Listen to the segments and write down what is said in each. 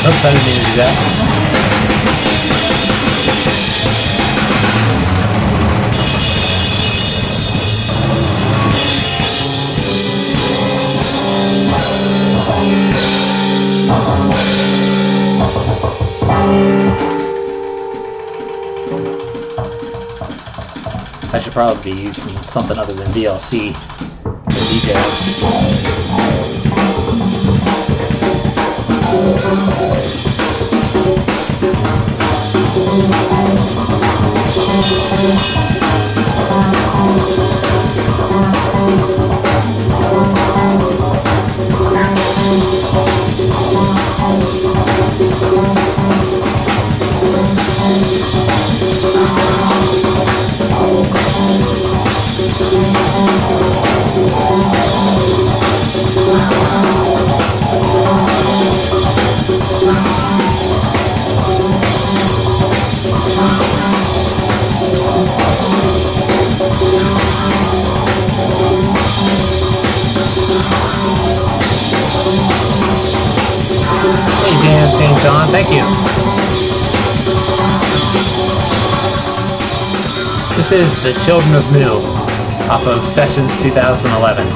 Oops, I didn't mean to do that. I should probably be using something other than VLC for details. St. John, thank you. This is The Children of Mu, off of Sessions 2011.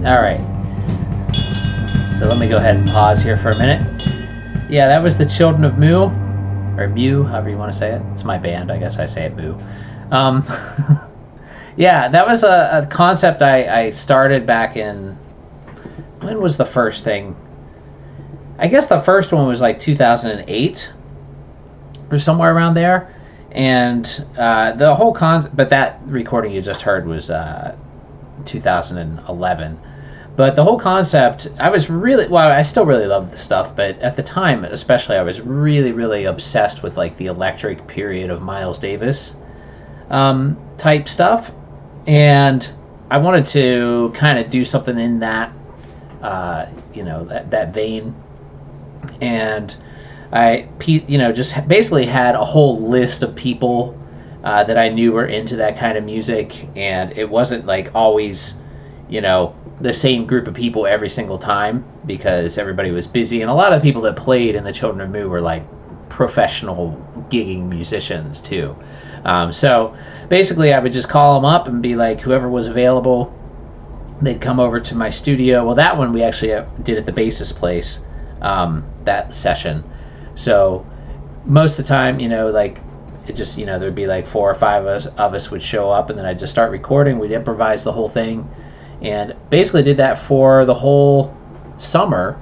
All right. So let me go ahead and pause here for a minute. Yeah, that was the Children of Mu, or Mew, however you want to say it. It's my band, I guess I say it Moo. Yeah, that was a concept I started back in... When was the first thing? I guess the first one was like 2008 or somewhere around there. And the whole concept... But that recording you just heard was 2011. But the whole concept, I was really, well, I still really love the stuff, but at the time, especially, I was really, really obsessed with like the electric period of Miles Davis type stuff. And I wanted to kind of do something in that, that vein. And I, just basically had a whole list of people that I knew were into that kind of music. And it wasn't like always, the same group of people every single time because everybody was busy, and a lot of the people that played in the Children of Mu were like professional gigging musicians too. So basically I would just call them up and be like, whoever was available, they'd come over to my studio. Well, that one we actually did at the bassist place, that session. So most of the time, like it just, there'd be like 4 or 5 of us would show up, and then I'd just start recording. We'd improvise the whole thing. And basically did that for the whole summer.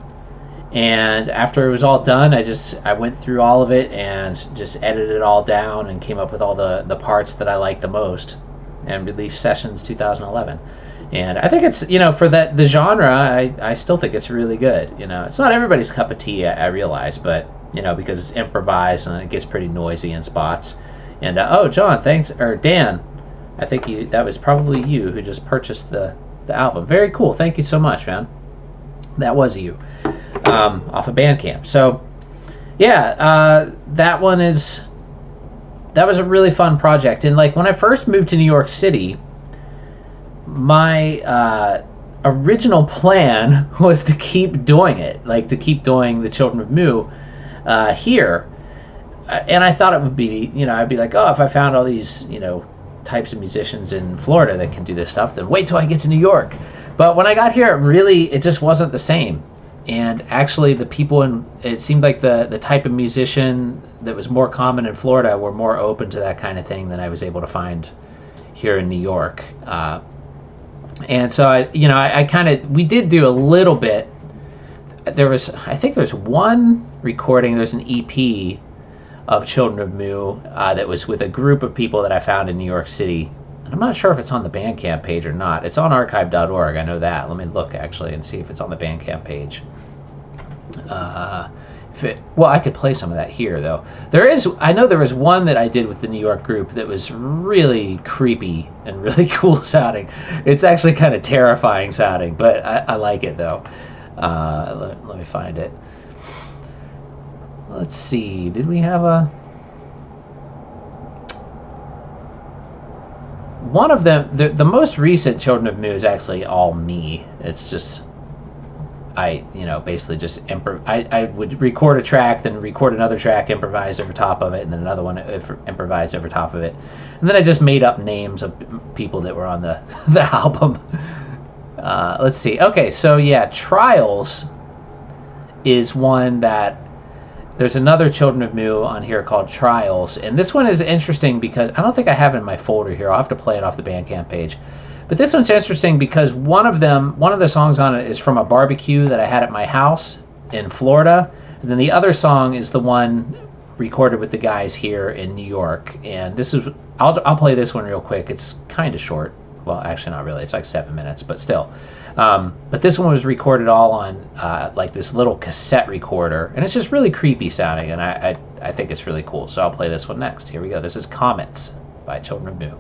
And after it was all done, I went through all of it and just edited it all down and came up with all the parts that I liked the most, and released Sessions 2011. And I think it's, for the genre, I still think it's really good. It's not everybody's cup of tea, I realize, but, because it's improvised and it gets pretty noisy in spots. And, John, thanks, or Dan, I think that was probably you who just purchased the album. Very cool. Thank you so much, man. That was you. Off of Bandcamp. So, yeah, that was a really fun project. And like when I first moved to New York City, my original plan was to keep doing it, like to keep doing the Children of Mu here. And I thought it would be, I'd be like, oh, if I found all these, types of musicians in Florida that can do this stuff, then wait till I get to New York. But when I got here, it just wasn't the same. And actually the people it seemed like the type of musician that was more common in Florida were more open to that kind of thing than I was able to find here in New York. And so we did do a little bit. I think there's one recording, there's an EP of Children of Mu that was with a group of people that I found in New York City. And I'm not sure if it's on the Bandcamp page or not. It's on archive.org, I know that. Let me look actually and see if it's on the Bandcamp page. I could play some of that here though. I know there was one that I did with the New York group that was really creepy and really cool sounding. It's actually kind of terrifying sounding, but I like it though. Let me find it. Let's see, did we have one of them, the most recent Children of Mu is actually all me. It's just, basically just I would record a track, then record another track, improvised over top of it, and then another one improvised over top of it. And then I just made up names of people that were on the album. Let's see. Okay, so yeah, Trials is one that... There's another Children of Mu on here called Trials, and this one is interesting because I don't think I have it in my folder here. I'll have to play it off the Bandcamp page. But this one's interesting because one of the songs on it is from a barbecue that I had at my house in Florida, and then the other song is the one recorded with the guys here in New York. And I'll play this one real quick. It's kind of short. Well, actually not really. It's like 7 minutes, but still. But this one was recorded all on like this little cassette recorder, and it's just really creepy sounding, and I think it's really cool. So I'll play this one next. Here we go. This is Comets by Children of Mu.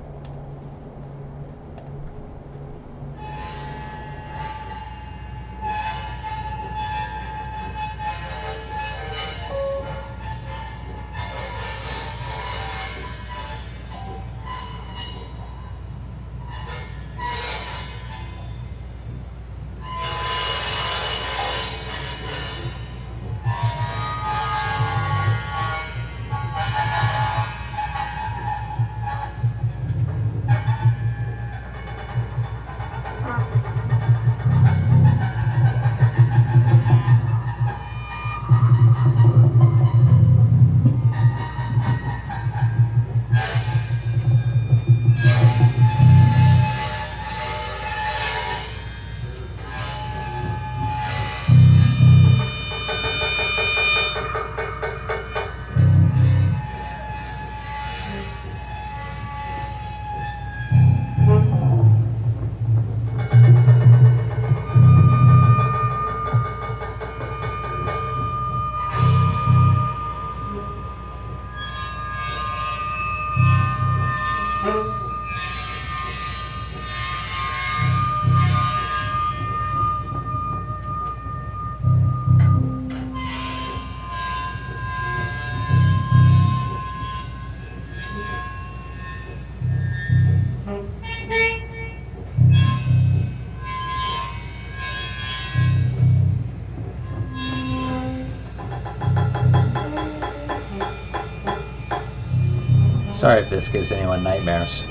Sorry if this gives anyone nightmares.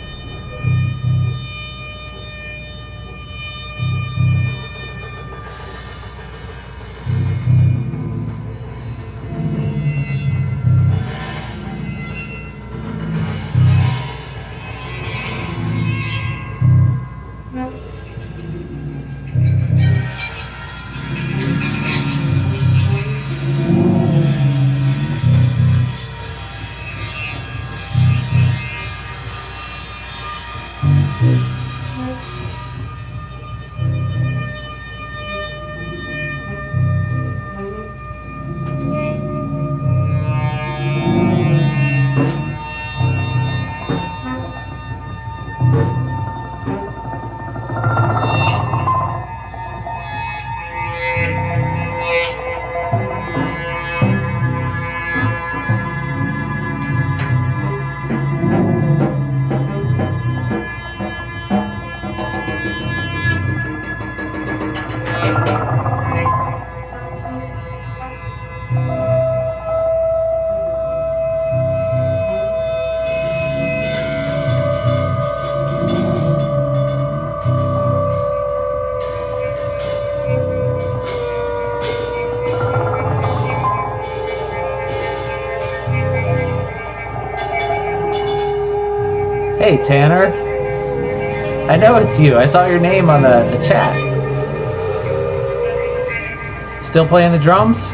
Hey, Tanner. I know it's you. I saw your name on the chat. Still playing the drums?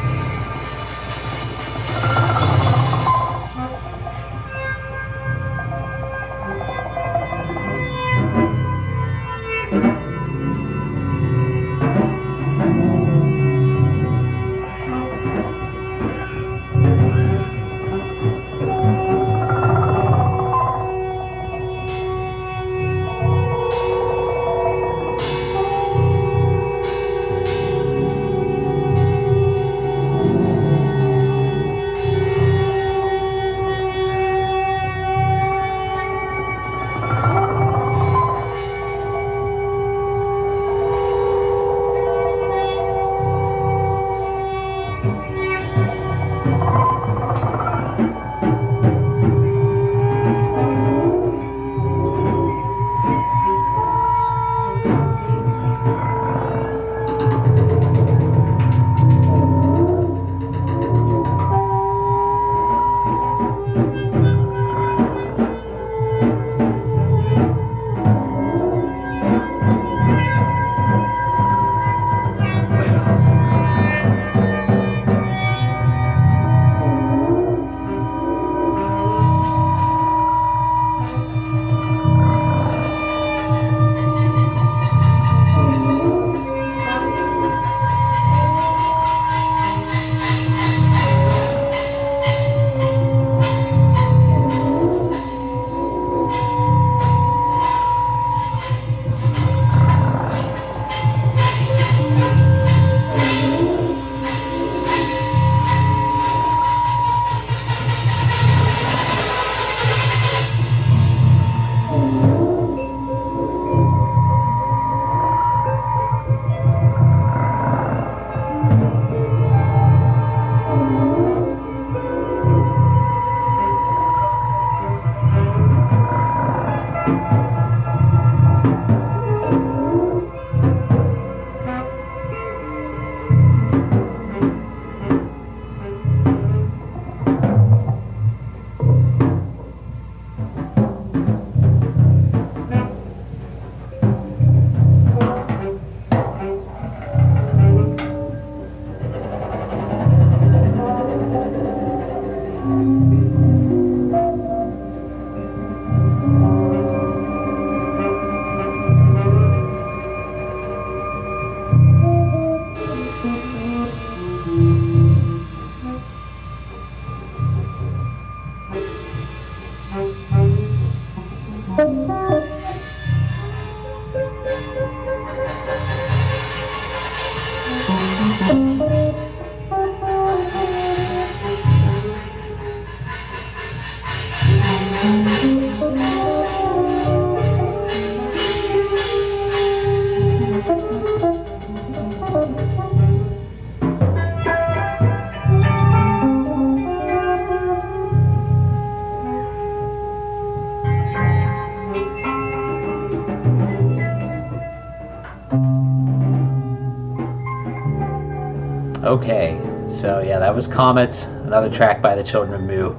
Okay, so yeah, that was Comets, another track by the Children of Mu,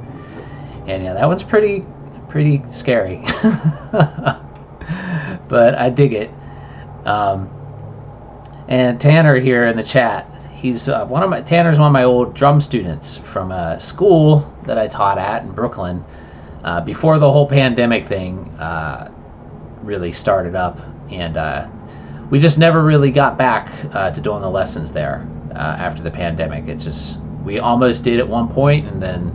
and yeah, that one's pretty scary, but I dig it. Um, and Tanner here in the chat, he's Tanner's one of my old drum students from a school that I taught at in Brooklyn before the whole pandemic thing really started up, and we just never really got back to doing the lessons there after the pandemic. We almost did at one point, and then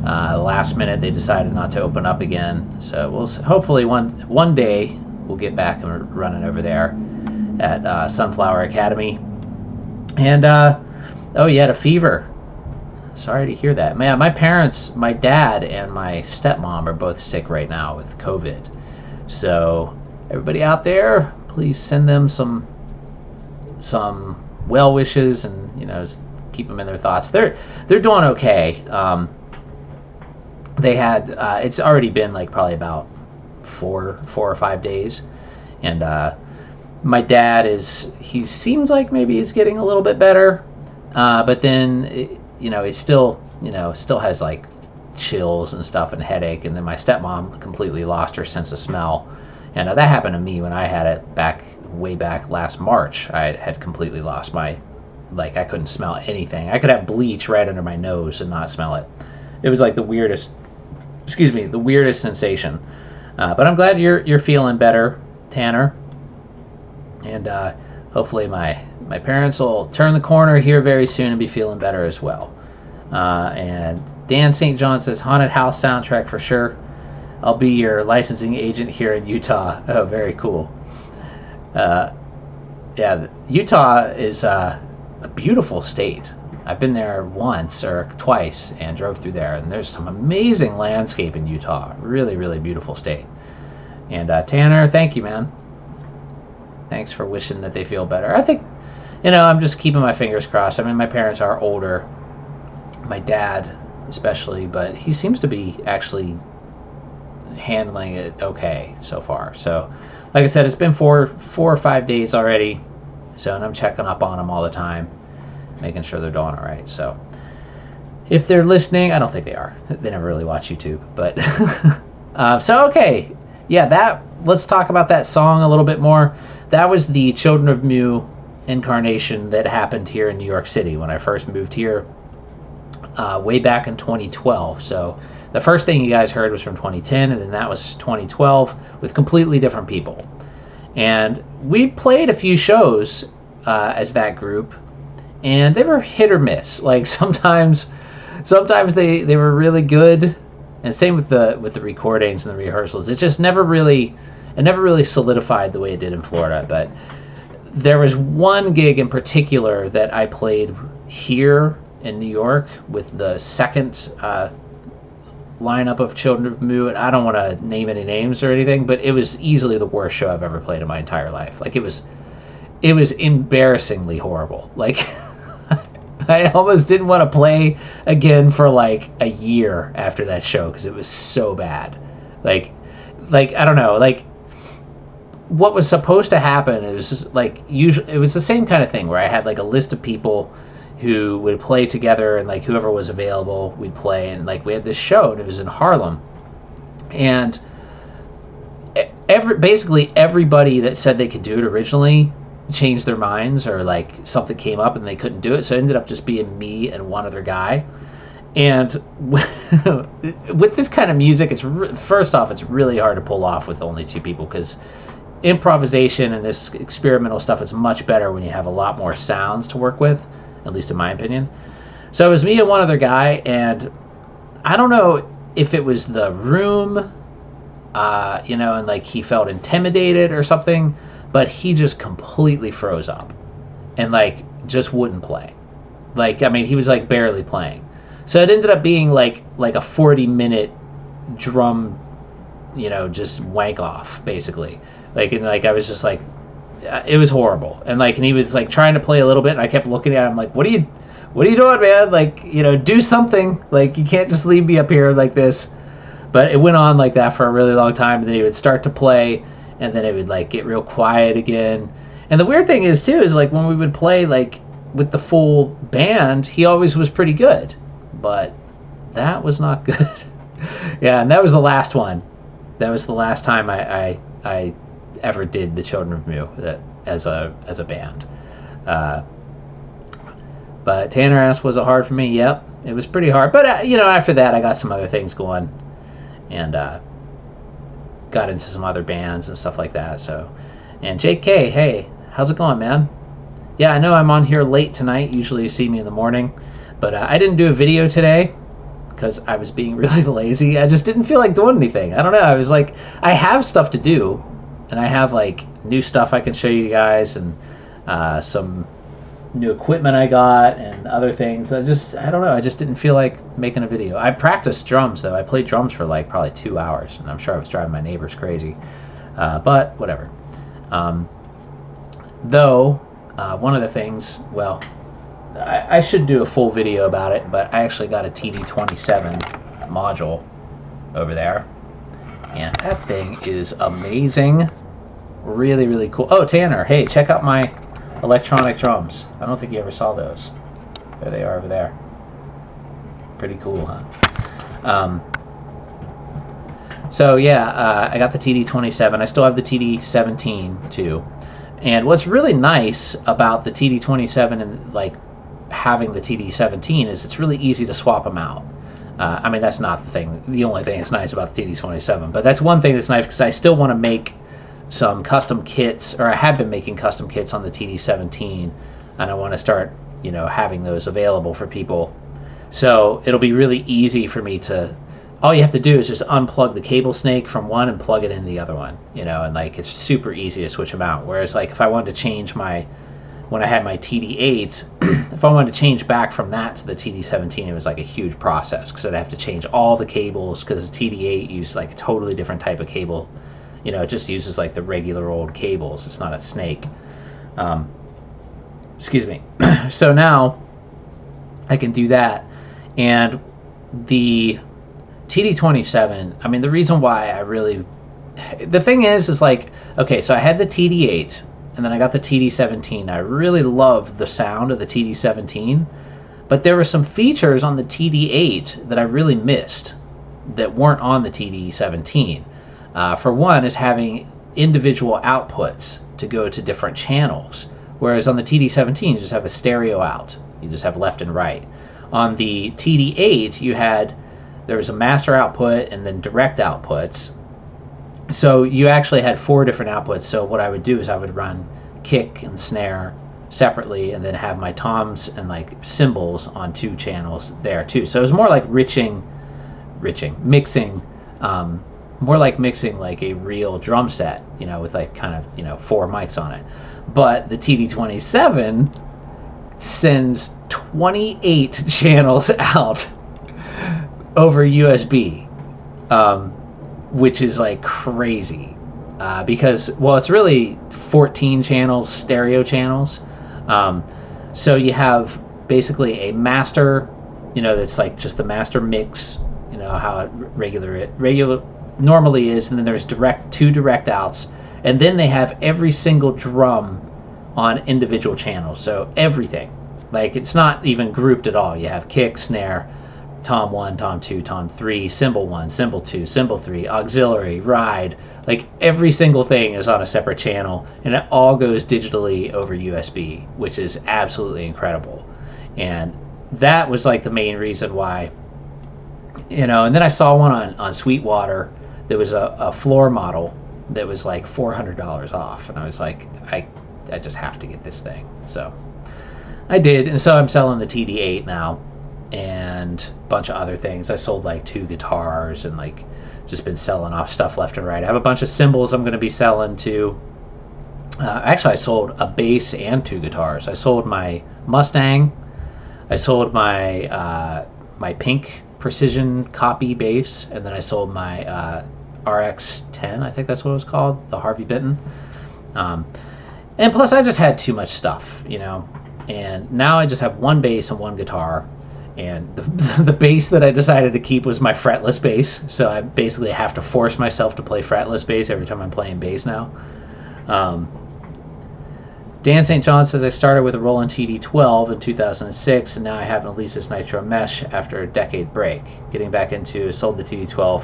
last minute they decided not to open up again. So we'll hopefully one day we'll get back and running over there at Sunflower Academy. And oh, you had a fever. Sorry to hear that. Man, my parents, my dad and my stepmom are both sick right now with COVID. So everybody out there, please send them some well wishes, and keep them in their thoughts. They're doing okay. They had it's already been like probably about four or 5 days, and my dad he seems like maybe he's getting a little bit better, but then he still has like chills and stuff and headache. And then my stepmom completely lost her sense of smell, and that happened to me when I had it way back last March. I had completely lost I couldn't smell anything. I could have bleach right under my nose and not smell it. It was like the weirdest sensation. But I'm glad you're feeling better, Tanner. And hopefully my parents will turn the corner here very soon and be feeling better as well. And Dan St. John says, haunted house soundtrack for sure. I'll be your licensing agent here in Utah. Oh, very cool. Yeah, Utah is a beautiful state. I've been there once or twice and drove through there, and there's some amazing landscape in Utah. Really, really beautiful state. And Tanner, thank you, man. Thanks for wishing that they feel better. I think, I'm just keeping my fingers crossed. I mean, my parents are older, my dad especially, but he seems to be actually handling it okay so far. So, like I said, it's been 4 or 5 days already. So, and I'm checking up on them all the time, making sure they're doing all right. So, if they're listening, I don't think they are. They never really watch YouTube, but so okay, yeah. Let's talk about that song a little bit more. That was the Children of Mu incarnation that happened here in New York City when I first moved here, way back in 2012. So the first thing you guys heard was from 2010, and then that was 2012 with completely different people. And we played a few shows as that group, and they were hit or miss. Like sometimes they were really good, and same with the recordings and the rehearsals. It just never really solidified the way it did in Florida. But there was one gig in particular that I played here in New York with the second lineup of Children of Mu, and I don't want to name any names or anything, but it was easily the worst show I've ever played in my entire life. Like it was embarrassingly horrible. Like I almost didn't want to play again for like a year after that show because it was so bad. Like I don't know, like what was supposed to happen, it was just like usually it was the same kind of thing where I had like a list of people who would play together, and like whoever was available we'd play, and like we had this show and it was in Harlem, and basically everybody that said they could do it originally changed their minds, or like something came up and they couldn't do it, so it ended up just being me and one other guy. And with this kind of music, first off, it's really hard to pull off with only two people, because improvisation and this experimental stuff is much better when you have a lot more sounds to work with, at least in my opinion. So it was me and one other guy, and I don't know if it was the room and like he felt intimidated or something, but he just completely froze up and like just wouldn't play. Like, I mean, he was like barely playing. So it ended up being like a 40-minute drum, just wank off basically. Like, and like I was just like, it was horrible. And like, and he was like trying to play a little bit, and I kept looking at him like, what are you doing, man? Like, do something. Like, you can't just leave me up here like this. But it went on like that for a really long time, and then he would start to play, and then it would like get real quiet again. And the weird thing is too is like when we would play like with the full band, he always was pretty good, but that was not good. Yeah, and that was the last one. That was the last time I ever did the Children of Mu as a band. But Tanner asked, was it hard for me? Yep, it was pretty hard. But after that, I got some other things going, and got into some other bands and stuff like that. So, and JK, hey, how's it going, man? Yeah, I know I'm on here late tonight. Usually you see me in the morning, but I didn't do a video today because I was being really lazy. I just didn't feel like doing anything. I don't know. I was like, I have stuff to do, and I have like new stuff I can show you guys, and some new equipment I got and other things. I don't know. I just didn't feel like making a video. I practiced drums though. I played drums for like probably 2 hours, and I'm sure I was driving my neighbors crazy. But whatever. Though one of the things, well, I should do a full video about it, but I actually got a TD27 module over there, and that thing is amazing. Really, really cool. Oh, Tanner, hey, check out my electronic drums. I don't think you ever saw those. There they are over there. Pretty cool, huh? So yeah, I got the TD27. I still have the TD17 too. And what's really nice about the TD27 and like having the TD17 is it's really easy to swap them out. I mean, that's not the only thing that's nice about the TD27, but that's one thing that's nice because I still want to make some custom kits, or I have been making custom kits on the TD17, and I want to start, having those available for people. So it'll be really easy for me to, all you have to do is just unplug the cable snake from one and plug it in the other one, and like it's super easy to switch them out. Whereas like if I wanted to change when I had my TD8, if I wanted to change back from that to the TD17, it was like a huge process because I'd have to change all the cables because the TD8 used like a totally different type of cable. It just uses like the regular old cables. It's not a snake. Excuse me. So now I can do that. And the TD27, I mean, the reason why the thing is like, okay, so I had the TD8 and then I got the TD17. I really love the sound of the TD17, but there were some features on the TD8 that I really missed that weren't on the TD17. For one is having individual outputs to go to different channels, whereas on the TD17 you just have a stereo out. You just have left and right. On the TD8 there was a master output and then direct outputs. So you actually had 4 different outputs. So what I would do is I would run kick and snare separately and then have my toms and like cymbals on 2 channels there too. So it was more like mixing, more like mixing like a real drum set, with like kind of, 4 mics on it. But the TD27 sends 28 channels out over USB, which is like crazy, because, well, it's really 14 channels, stereo channels. So you have basically a master, that's like just the master mix, how it regular normally is, and then there's 2 direct outs, and then they have every single drum on individual channels. So everything, like it's not even grouped at all. You have kick, snare, tom 1, tom 2, tom 3, cymbal 1, cymbal 2, cymbal 3, auxiliary, ride. Like every single thing is on a separate channel, and it all goes digitally over USB, which is absolutely incredible. And that was like the main reason why, and then I saw one on Sweetwater. There was a floor model that was like $400 off, and I was like, I just have to get this thing. So I did, and so I'm selling the TD8 now and a bunch of other things. I sold like 2 guitars and like just been selling off stuff left and right. I have a bunch of cymbals I'm going to be selling too. Actually, I sold a bass and 2 guitars. I sold my Mustang. I sold my pink precision copy bass, and then I sold my RX-10. I think that's what it was called, the Harvey Benton. And plus, I just had too much stuff, And now I just have one bass and one guitar. And the bass that I decided to keep was my fretless bass. So I basically have to force myself to play fretless bass every time I'm playing bass now. Dan St. John says, I started with a Roland TD-12 in 2006, and now I have an Alesis Nitro Mesh after a decade break. Getting back into, sold the TD-12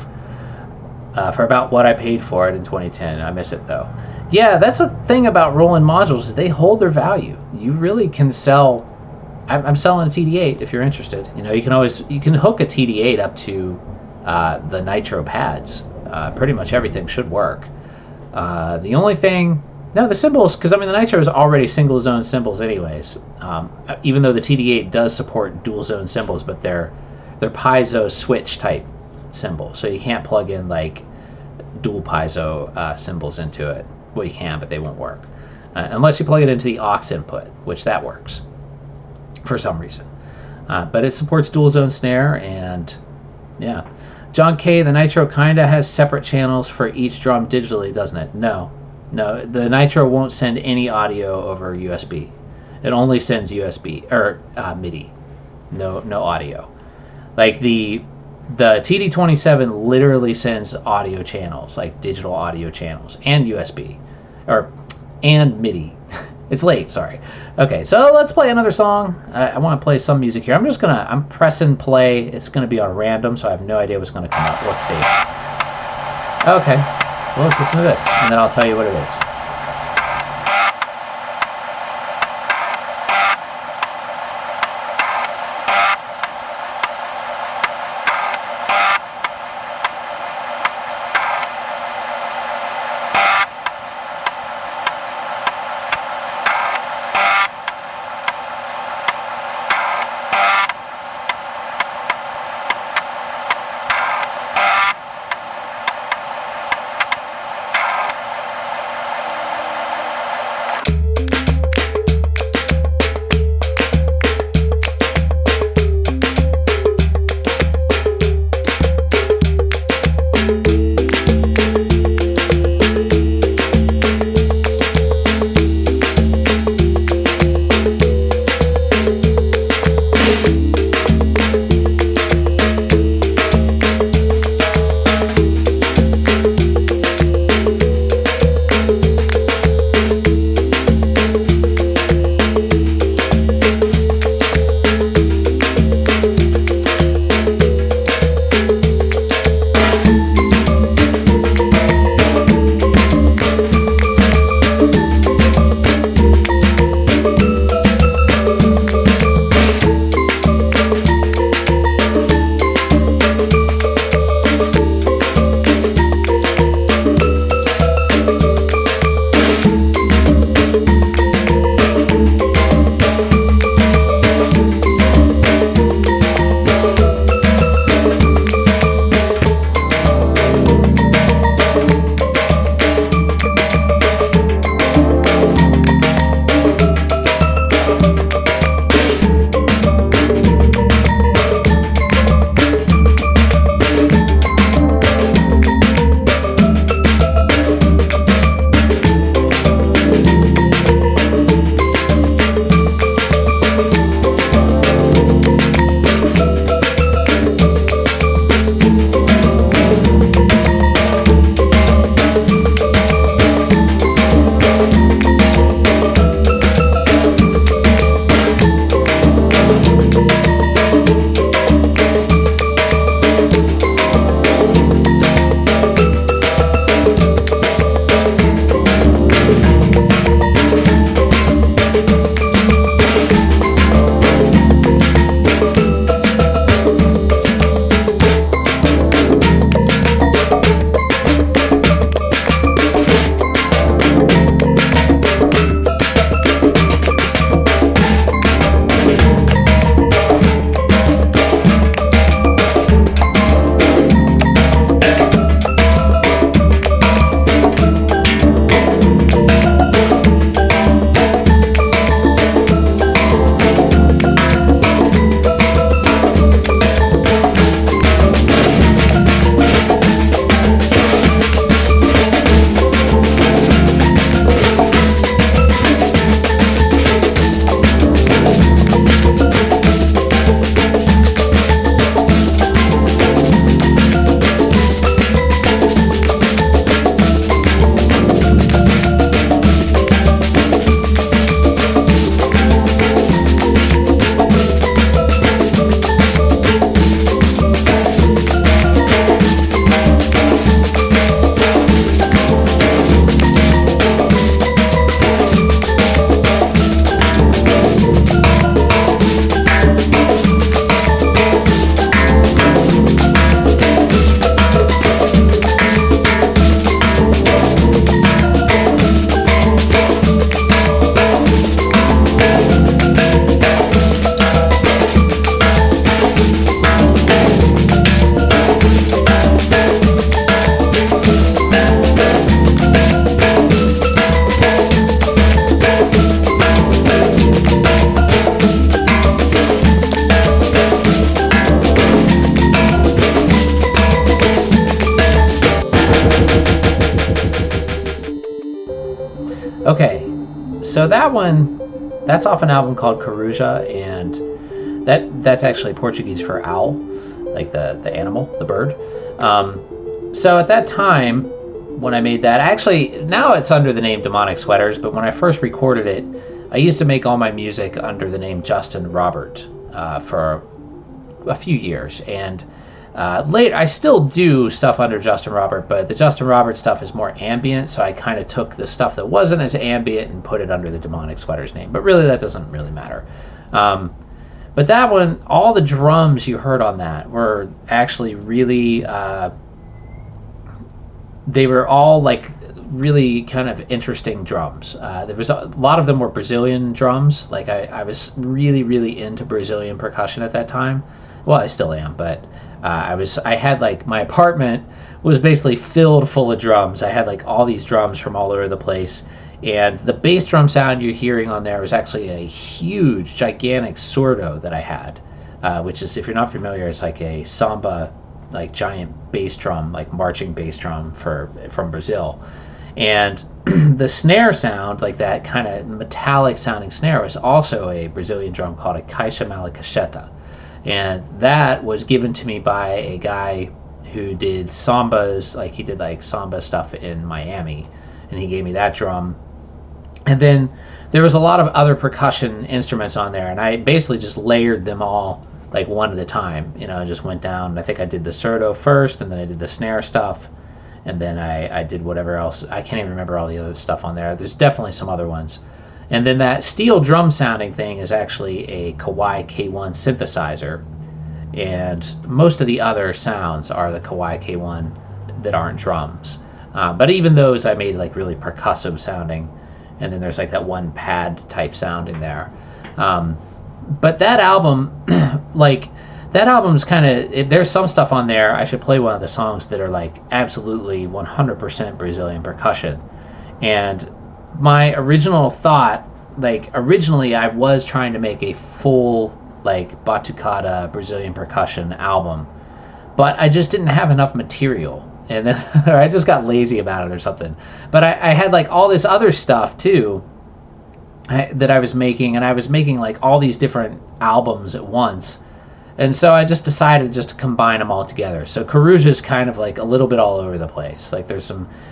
for about what I paid for it in 2010. I miss it, though. Yeah, that's the thing about Roland modules, is they hold their value. You really can sell... I'm selling a TD-8 if you're interested. You can hook a TD-8 up to the Nitro pads. Pretty much everything should work. The only thing... No, the cymbals, because the Nitro is already single zone cymbals anyways. Even though the TD-8 does support dual zone cymbals, but they're piezo switch type cymbals, so you can't plug in like dual piezo cymbals into it. Well, you can, but they won't work unless you plug it into the aux input, which that works for some reason. But it supports dual zone snare, and yeah. John K, the Nitro kinda has separate channels for each drum digitally, doesn't it? No, the Nitro won't send any audio over USB. It only sends USB or MIDI. No audio. Like the TD-27 literally sends audio channels, like digital audio channels, and USB, and MIDI. It's late, sorry. Okay, so let's play another song. I want to play some music here. I'm pressing play. It's gonna be on random, so I have no idea what's gonna come up. Let's see. Okay. Well, let's listen to this, and then I'll tell you what it is. Okay, so that's off an album called Coruja, and that's actually Portuguese for owl, like the animal, the bird. So at that time, when I made that, actually now it's under the name Demonic Sweaters, but when I first recorded it, I used to make all my music under the name Justin Robert for a few years, and late I still do stuff under Justin Robert, but the Justin Robert stuff is more ambient, so I kind of took the stuff that wasn't as ambient and put it under the Demonic Sweaters name. But really, that doesn't really matter. But that one, all the drums you heard on that were actually really, they were all like really kind of interesting drums. There was a lot of them were Brazilian drums. Like I was really, really into Brazilian percussion at that time. Well, I still am, but I had like my apartment was basically filled full of drums. I had like all these drums from all over the place, and the bass drum sound you're hearing on there was actually a huge, gigantic surdo that I had, which is, if you're not familiar, it's like a samba, like giant bass drum, like marching bass drum from Brazil, and the snare sound, like that kind of metallic sounding snare, was also a Brazilian drum called a caixa malacacheta. And that was given to me by a guy who did sambas, like he did like samba stuff in Miami, and he gave me that drum. And then there was a lot of other percussion instruments on there, and I basically just layered them all like one at a time. I just went down. I think I did the surdo first, and then I did the snare stuff, and then I did whatever else. I can't even remember all the other stuff on there. There's definitely some other ones. And then that steel drum sounding thing is actually a Kawai K1 synthesizer. And most of the other sounds are the Kawai K1 that aren't drums. But even those I made like really percussive sounding. And then there's like that one pad type sound in there. But that album, like, that album's kind of, there's some stuff on there. I should play one of the songs that are like absolutely 100% Brazilian percussion. And my original thought, like originally I was trying to make a full like batucada Brazilian percussion album, but I just didn't have enough material, and then or I just got lazy about it or something. But I had like all this other stuff too that I was making, and I was making like all these different albums at once, and so I just decided just to combine them all together. So Coruja is kind of like a little bit all over the place. Like there's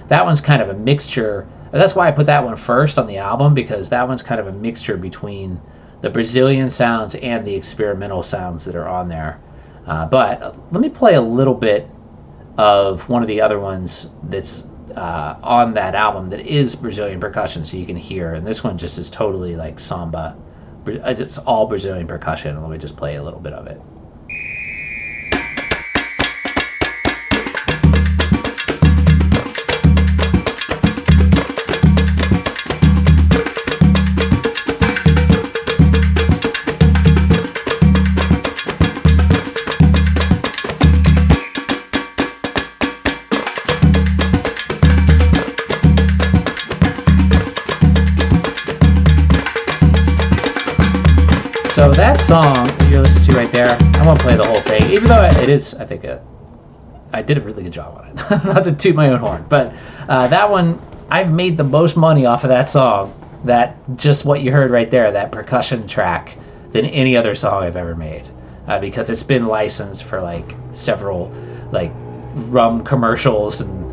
that one's kind of a mixture. That's why I put that one first on the album, because that one's kind of a mixture between the Brazilian sounds and the experimental sounds that are on there. But let me play a little bit of one of the other ones that's on that album that is Brazilian percussion, so you can hear. And this one just is totally like samba. It's all Brazilian percussion. Let me just play a little bit of it. So that song that you're listening to right there, I won't play the whole thing, even though it is, I think, I did a really good job on it. Not to toot my own horn, but that one, I've made the most money off of that song, that just what you heard right there, that percussion track, than any other song I've ever made, because it's been licensed for like several like rum commercials and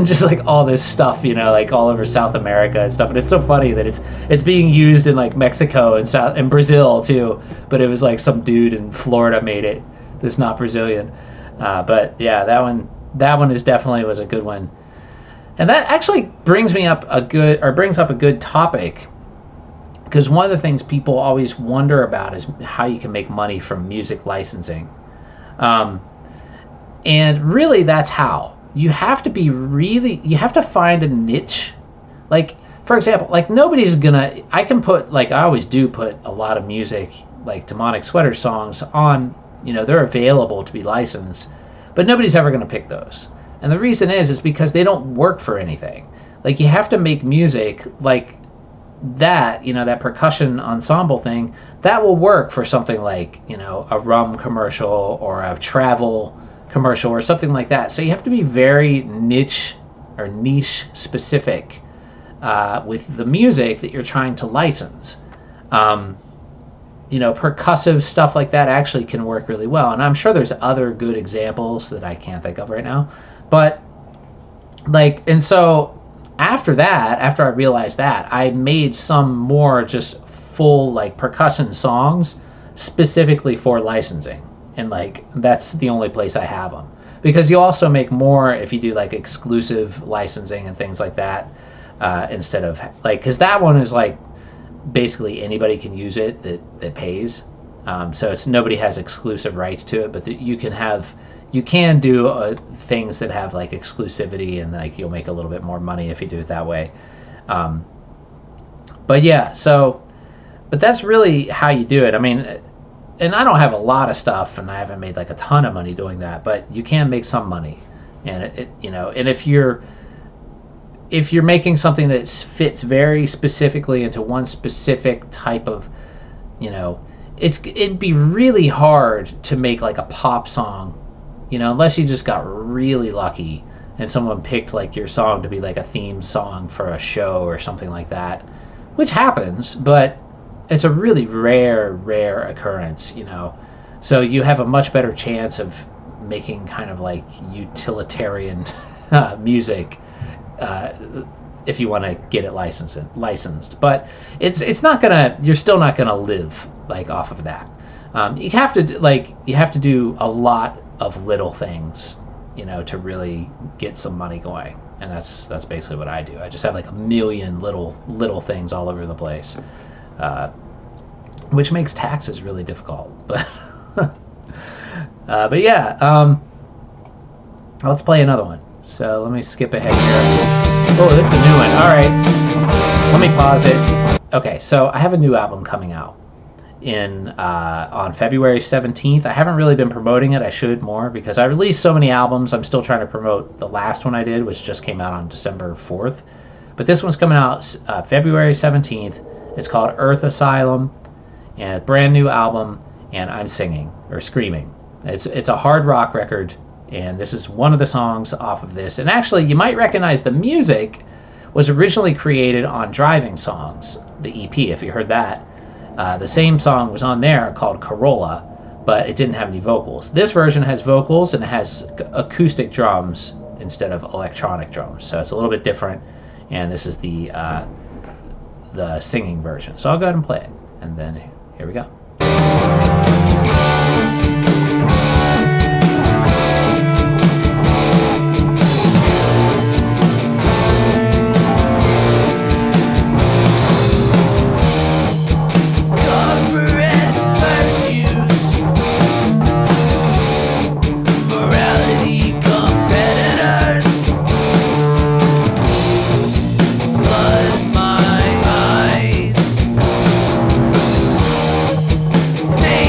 just like all this stuff, like all over South America and stuff. And it's so funny that it's being used in like Mexico and Brazil too. But it was like some dude in Florida made it. That's not Brazilian. But yeah, that one is definitely was a good one. And that actually brings up a good topic, because one of the things people always wonder about is how you can make money from music licensing. And really that's how. You have to find a niche. Like, for example, like I always do put a lot of music, like Demonic Sweater songs on, they're available to be licensed, but nobody's ever going to pick those. And the reason is because they don't work for anything. Like, you have to make music like that, that percussion ensemble thing, that will work for something like, a rum commercial or a travel commercial or something like that. So you have to be very niche specific with the music that you're trying to license. Um, Percussive stuff like that actually can work really well. And I'm sure there's other good examples that I can't think of right now. But and so after I realized that, I made some more just full percussion songs specifically for licensing. And that's the only place I have them. Because you also make more if you do exclusive licensing and things like that, instead of because that one is basically anybody can use it that pays. So it's nobody has exclusive rights to it, but you can do things that have exclusivity, and you'll make a little bit more money if you do it that way. But yeah, but that's really how you do it. I mean, and I don't have a lot of stuff, and I haven't made a ton of money doing that, but you can make some money, and and if you're making something that fits very specifically into one specific type of, it'd be really hard to make a pop song, unless you just got really lucky and someone picked your song to be a theme song for a show or something like that, which happens, but it's a really rare occurrence, So you have a much better chance of making kind of utilitarian music, if you want to get it licensed, but you're still not gonna live off of that. You have to do a lot of little things, to really get some money going, and that's basically what I do. I just have a million little things all over the place, which makes taxes really difficult. But but yeah, let's play another one. So let me skip ahead here. Oh, this is a new one. All right, let me pause it. Okay, so I have a new album coming out on February 17th. I haven't really been promoting it. I should more, because I released so many albums. I'm still trying to promote the last one I did, which just came out on December 4th. But this one's coming out February 17th. It's called Earth Asylum, and a brand new album, and I'm singing or screaming. It's a hard rock record, and this is one of the songs off of this. And actually, you might recognize the music was originally created on Driving Songs, the EP, if you heard that. The same song was on there called Corolla, but it didn't have any vocals. This version has vocals, and it has acoustic drums instead of electronic drums, so it's a little bit different. And this is the singing version. So I'll go ahead and play it, and then here we go. Say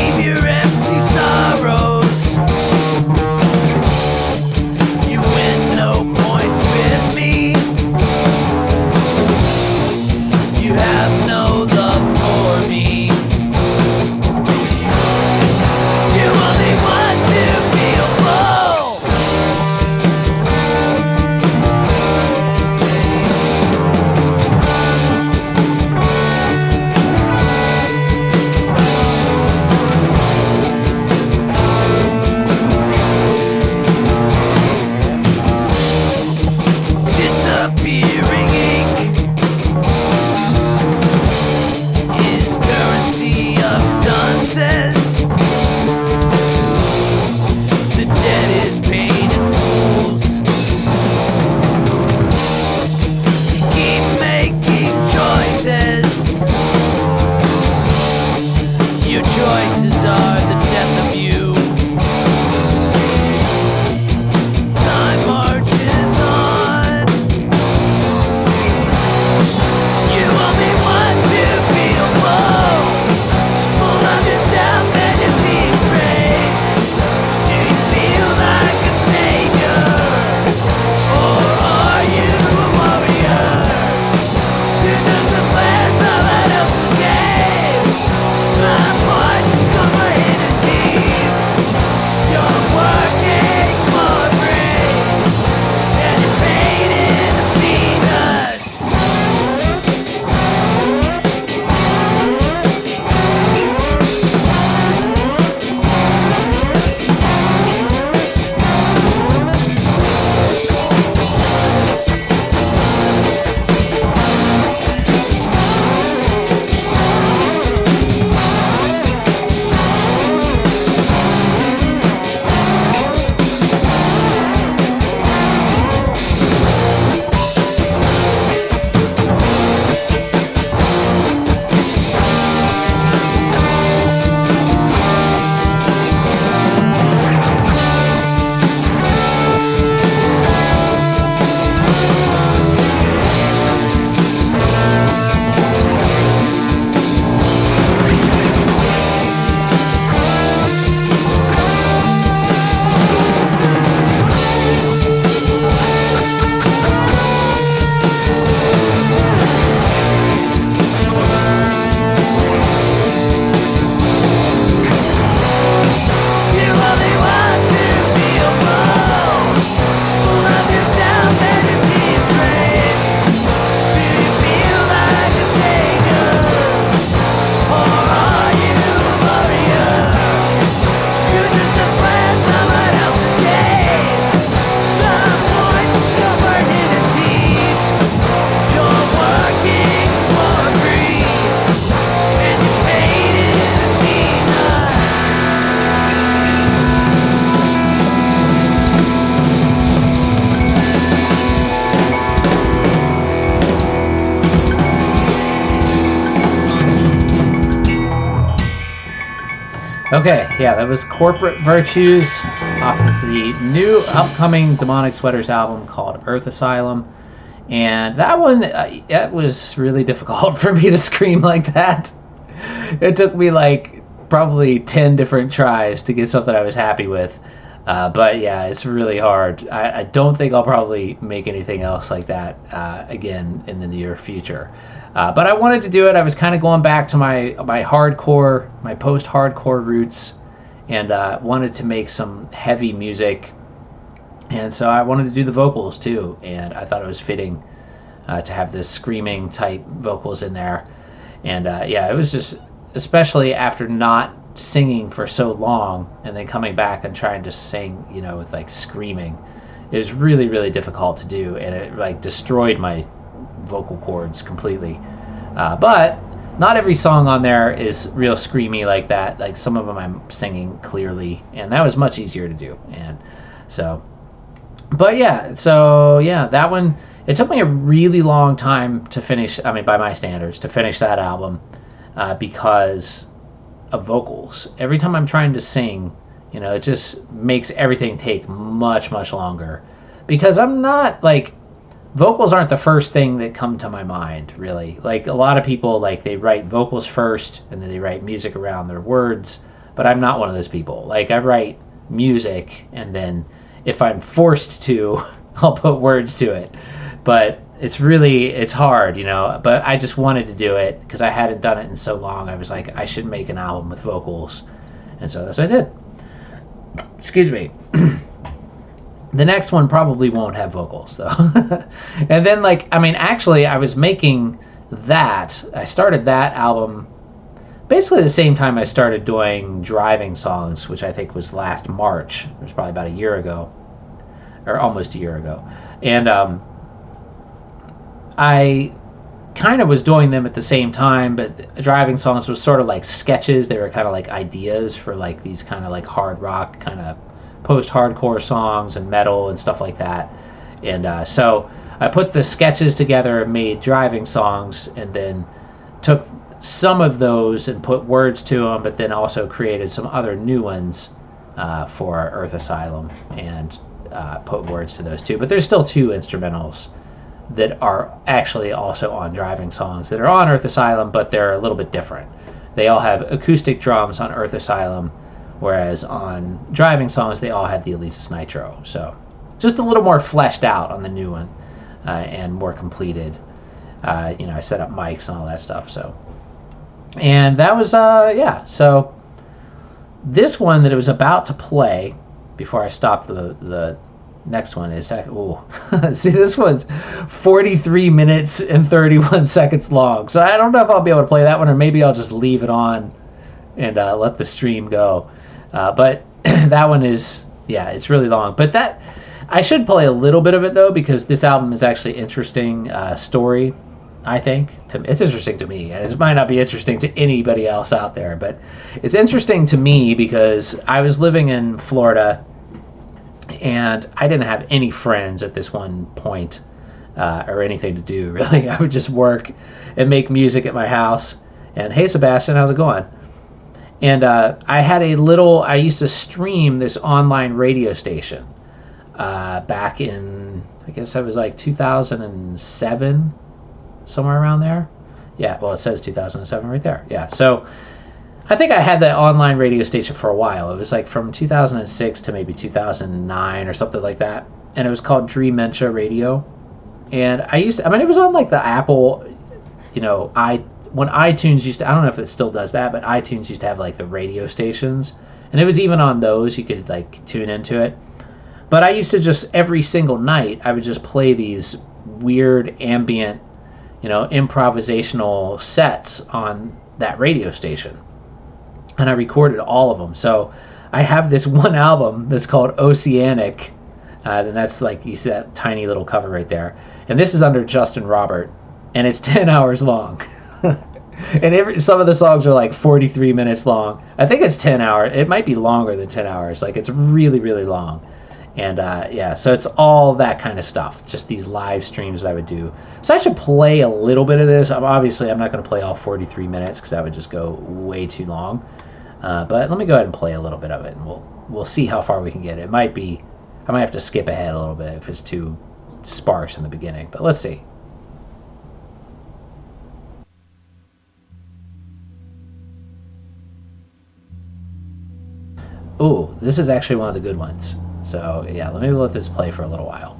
Okay, yeah, that was Corporate Virtues off of the new upcoming Demonic Sweaters album called Earth Asylum. And that one, it was really difficult for me to scream like that. It took me like probably 10 different tries to get something I was happy with. But yeah, it's really hard. I don't think I'll probably make anything else like that again in the near future. But I wanted to do it. I was kind of going back to my hardcore, my post-hardcore roots, and wanted to make some heavy music. And so I wanted to do the vocals too, and I thought it was fitting to have this screaming type vocals in there. And yeah, it was just, especially after not singing for so long and then coming back and trying to sing, you know, with like screaming, it was really, really difficult to do, and it like destroyed my vocal cords completely. But not every song on there is real screamy like that. Like some of them I'm singing clearly, and that was much easier to do. And so, but yeah, so yeah, that one, it took me a really long time to finish. I mean, by my standards, to finish that album because of vocals. Every time I'm trying to sing, you know, it just makes everything take much, much longer because I'm not like, vocals aren't the first thing that come to my mind, really. Like a lot of people, like they write vocals first and then they write music around their words, but I'm not one of those people. Like I write music and then if I'm forced to, I'll put words to it. But it's hard, you know, but I just wanted to do it because I hadn't done it in so long. I was like, I should make an album with vocals. And so that's what I did. Excuse me. The next one probably won't have vocals, though. And then, like, I mean, actually, I was making that. I started that album basically the same time I started doing driving songs, which I think was last March. It was probably about a year ago, or almost a year ago. And I kind of was doing them at the same time, but driving songs was sort of like sketches. They were kind of like ideas for like these kind of like hard rock, kind of post-hardcore songs and metal and stuff like that. And so I put the sketches together and made driving songs, and then took some of those and put words to them, but then also created some other new ones for Earth Asylum and put words to those too. But there's still two instrumentals that are actually also on driving songs that are on Earth Asylum, but they're a little bit different. They all have acoustic drums on Earth Asylum, whereas on driving songs they all had the Alesis Nitro. So just a little more fleshed out on the new one and more completed. You know, I set up mics and all that stuff. So, and that was yeah. So this one that it was about to play before I stopped the next one is, ooh, see, this one's 43 minutes and 31 seconds long. So I don't know if I'll be able to play that one, or maybe I'll just leave it on and let the stream go. But that one is, yeah, it's really long. But that, I should play a little bit of it though, because this album is actually interesting story, I think. It's interesting to me. It might not be interesting to anybody else out there, but it's interesting to me because I was living in Florida and I didn't have any friends at this one point or anything to do, really. I would just work and make music at my house. And hey, Sebastian, how's it going? And I used to stream this online radio station back in, I guess that was like 2007, somewhere around there. Yeah, well, it says 2007 right there. Yeah, so I think I had that online radio station for a while. It was like from 2006 to maybe 2009 or something like that. And it was called Dreamentia Radio. And it was on like the Apple, you know, when iTunes used to, I don't know if it still does that, but iTunes used to have like the radio stations. And it was even on those, you could like tune into it. But I used to just, every single night, I would just play these weird ambient, you know, improvisational sets on that radio station. And I recorded all of them. So I have this one album that's called Oceanic. And that's like, you see that tiny little cover right there. And this is under Justin Robert. And it's 10 hours long. And some of the songs are like 43 minutes long. I think it's 10 hours. It might be longer than 10 hours. Like, it's really, really long. And yeah, so it's all that kind of stuff. Just these live streams that I would do. So I should play a little bit of this. I'm not going to play all 43 minutes because that would just go way too long. But let me go ahead and play a little bit of it, and we'll see how far we can get. It might be I might have to skip ahead a little bit if it's too sparse in the beginning, but let's see. Oh, this is actually one of the good ones. So yeah, let me let this play for a little while.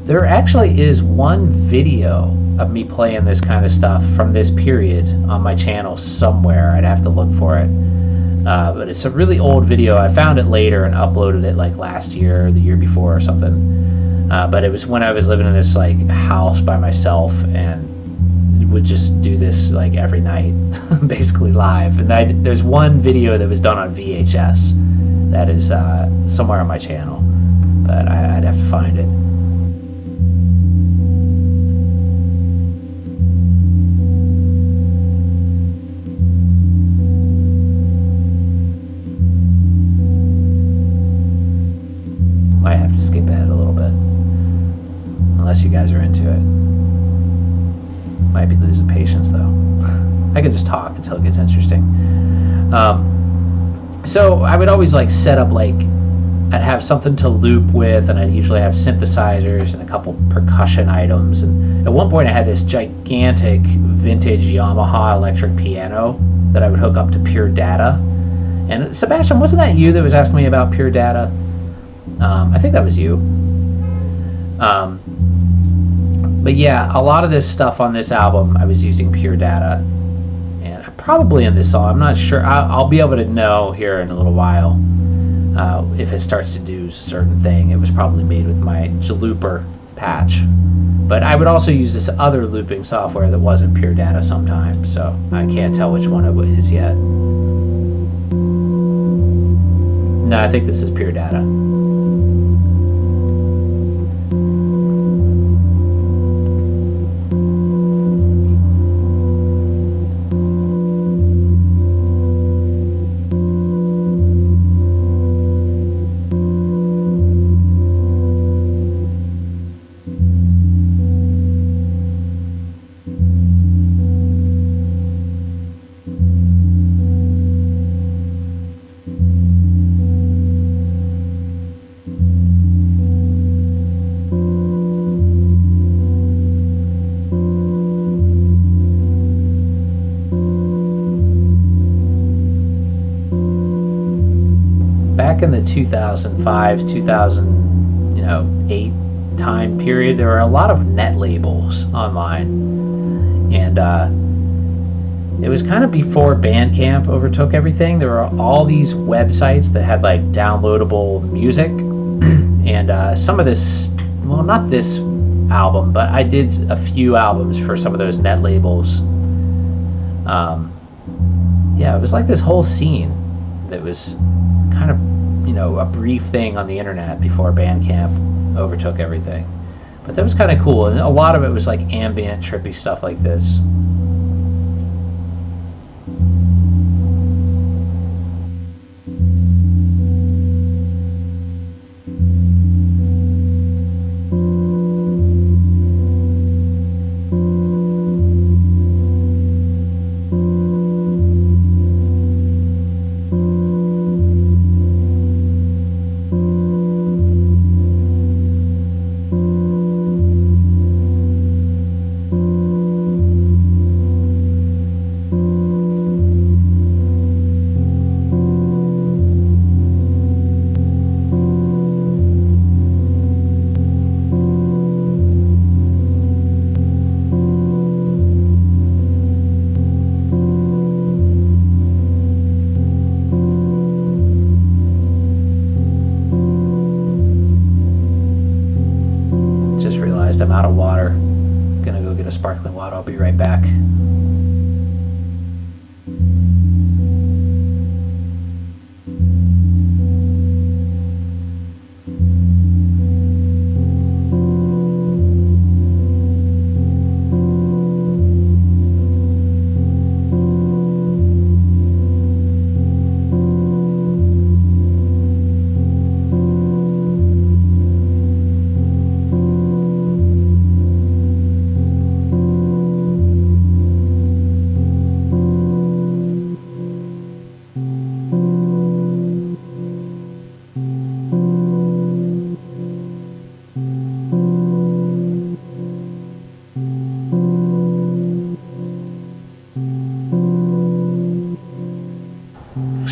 There actually is one video of me playing this kind of stuff from this period on my channel somewhere. I'd have to look for it. But it's a really old video. I found it later and uploaded it like last year or the year before or something. But it was when I was living in this like house by myself and would just do this like every night, basically live. And there's one video that was done on VHS that is somewhere on my channel, but I'd have to find it. Might have to skip ahead a little bit, unless you guys are into it. Might be losing patience though. I can just talk until it gets interesting. So I would always like set up like I'd have something to loop with, and I'd usually have synthesizers and a couple percussion items. And at one point I had this gigantic vintage Yamaha electric piano that I would hook up to Pure Data. And Sebastian, wasn't that you that was asking me about Pure Data? I think that was you. But yeah, a lot of this stuff on this album, I was using Pure Data. And probably in this song, I'm not sure. I'll be able to know here in a little while if it starts to do a certain thing. It was probably made with my Jalooper patch. But I would also use this other looping software that wasn't Pure Data sometimes, so I can't tell which one it is yet. No, I think this is Pure Data. Back in the 2005, 2008 time period, there were a lot of net labels online, and it was kind of before Bandcamp overtook everything. There were all these websites that had like downloadable music, and some of this, well, not this album, but I did a few albums for some of those net labels. Yeah, it was like this whole scene that was kind of, a brief thing on the internet before Bandcamp overtook everything. But that was kind of cool, and a lot of it was like ambient, trippy stuff like this. I'm out of water. Gonna go get a sparkling water. I'll be right back.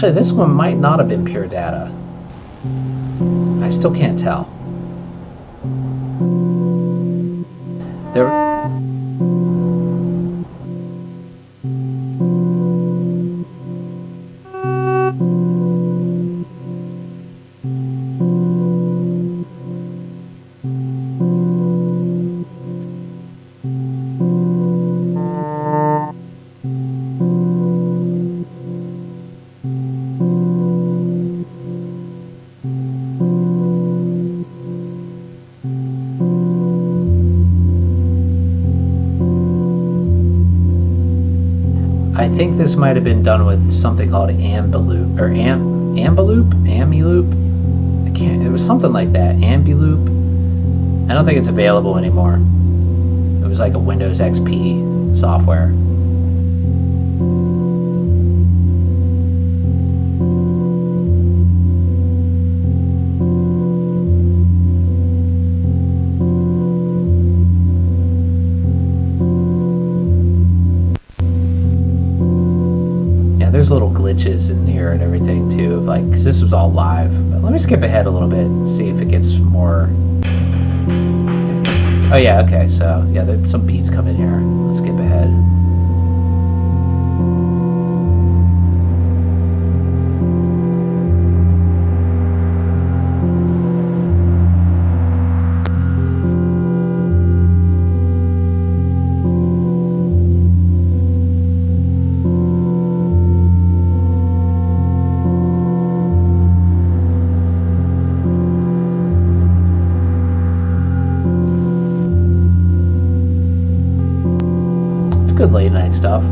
Actually, this one might not have been pure data. I still can't tell. There. I think this might have been done with something called Ambiloop or Ambiloop. I can't. It was something like that. Ambiloop. I don't think it's available anymore. It was like a Windows XP software. There's little glitches in here and everything too, like because this was all live. But let me skip ahead a little bit and see if it gets more. Oh yeah, okay. So yeah, there's some beats come in here. Let's skip ahead. Good late night stuff.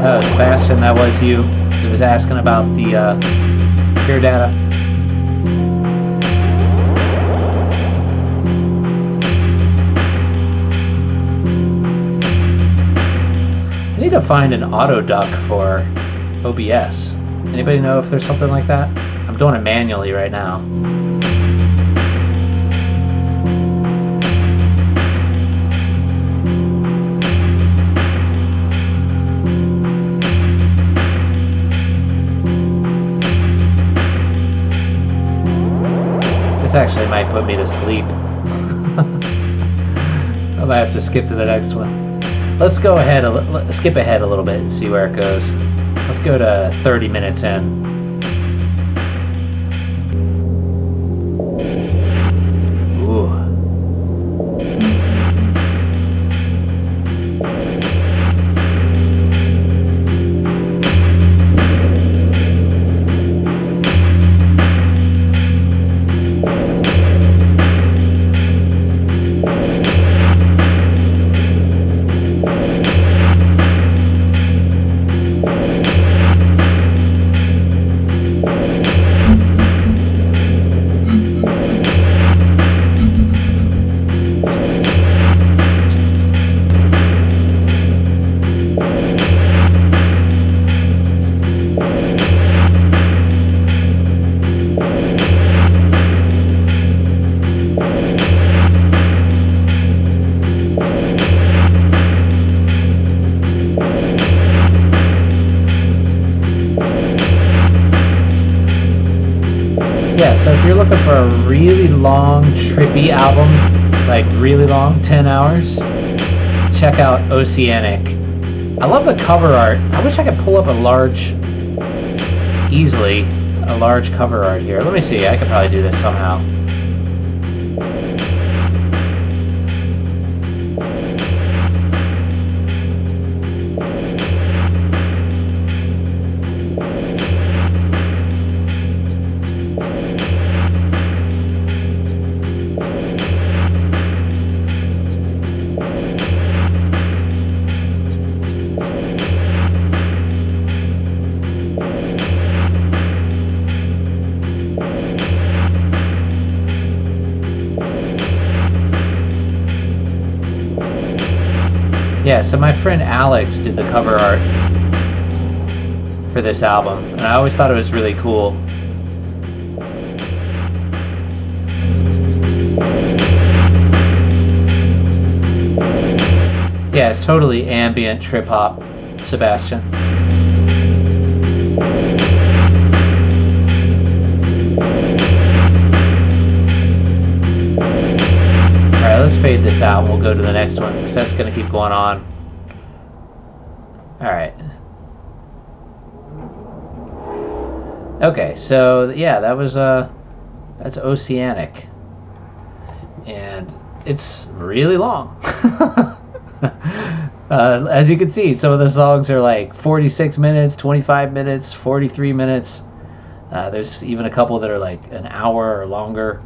Oh, Sebastian, that was you that was asking about the pure data. I need to find an auto duck for OBS. Anybody know if there's something like that? I'm doing it manually right now. This actually might put me to sleep. I might have to skip to the next one. Let's go ahead, skip ahead a little bit and see where it goes. Let's go to 30 minutes in. Yeah, so if you're looking for a really long, trippy album, like really long, 10 hours, check out Oceanic. I love the cover art. I wish I could pull up a large cover art here. Let me see, I could probably do this somehow. Yeah, so my friend Alex did the cover art for this album, and I always thought it was really cool. Yeah, it's totally ambient trip hop, Sebastian. Alright, let's fade this out. We'll go to the next one because that's going to keep going on. Alright. Okay, so yeah, that was that's Oceanic. And it's really long. As you can see, some of the songs are like 46 minutes, 25 minutes, 43 minutes. There's even a couple that are like an hour or longer.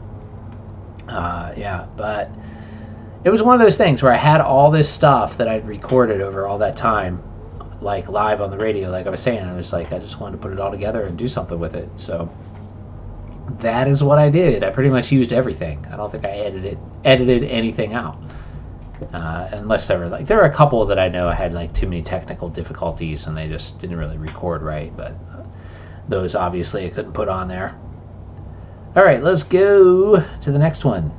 Yeah, but it was one of those things where I had all this stuff that I'd recorded over all that time, like live on the radio, like I was saying. I was like, I just wanted to put it all together and do something with it. So that is what I did. I pretty much used everything. I don't think I edited anything out. Unless there were a couple that I know I had like too many technical difficulties and they just didn't really record right, but those obviously I couldn't put on there. All right, let's go to the next one.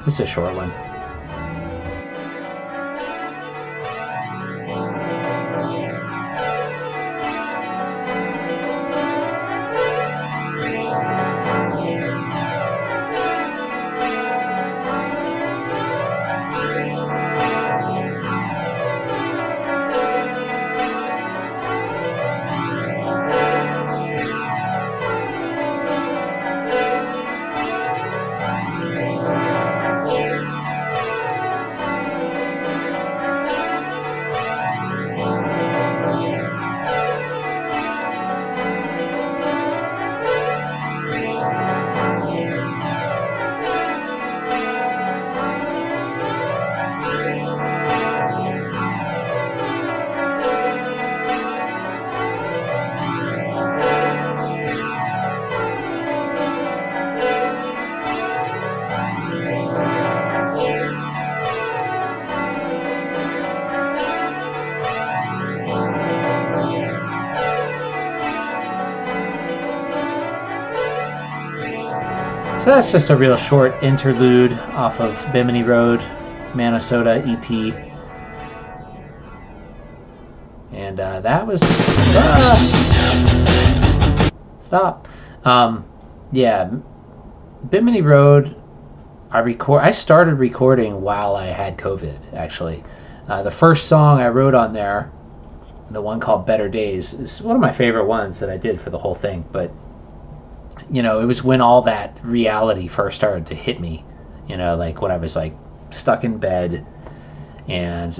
This is a short one. So that's just a real short interlude off of Bimini Road, Minnesota EP. And that was... Stop. Yeah, Bimini Road, I started recording while I had COVID, actually. The first song I wrote on there, the one called Better Days, is one of my favorite ones that I did for the whole thing, but you know, it was when all that reality first started to hit me, you know, like when I was like stuck in bed and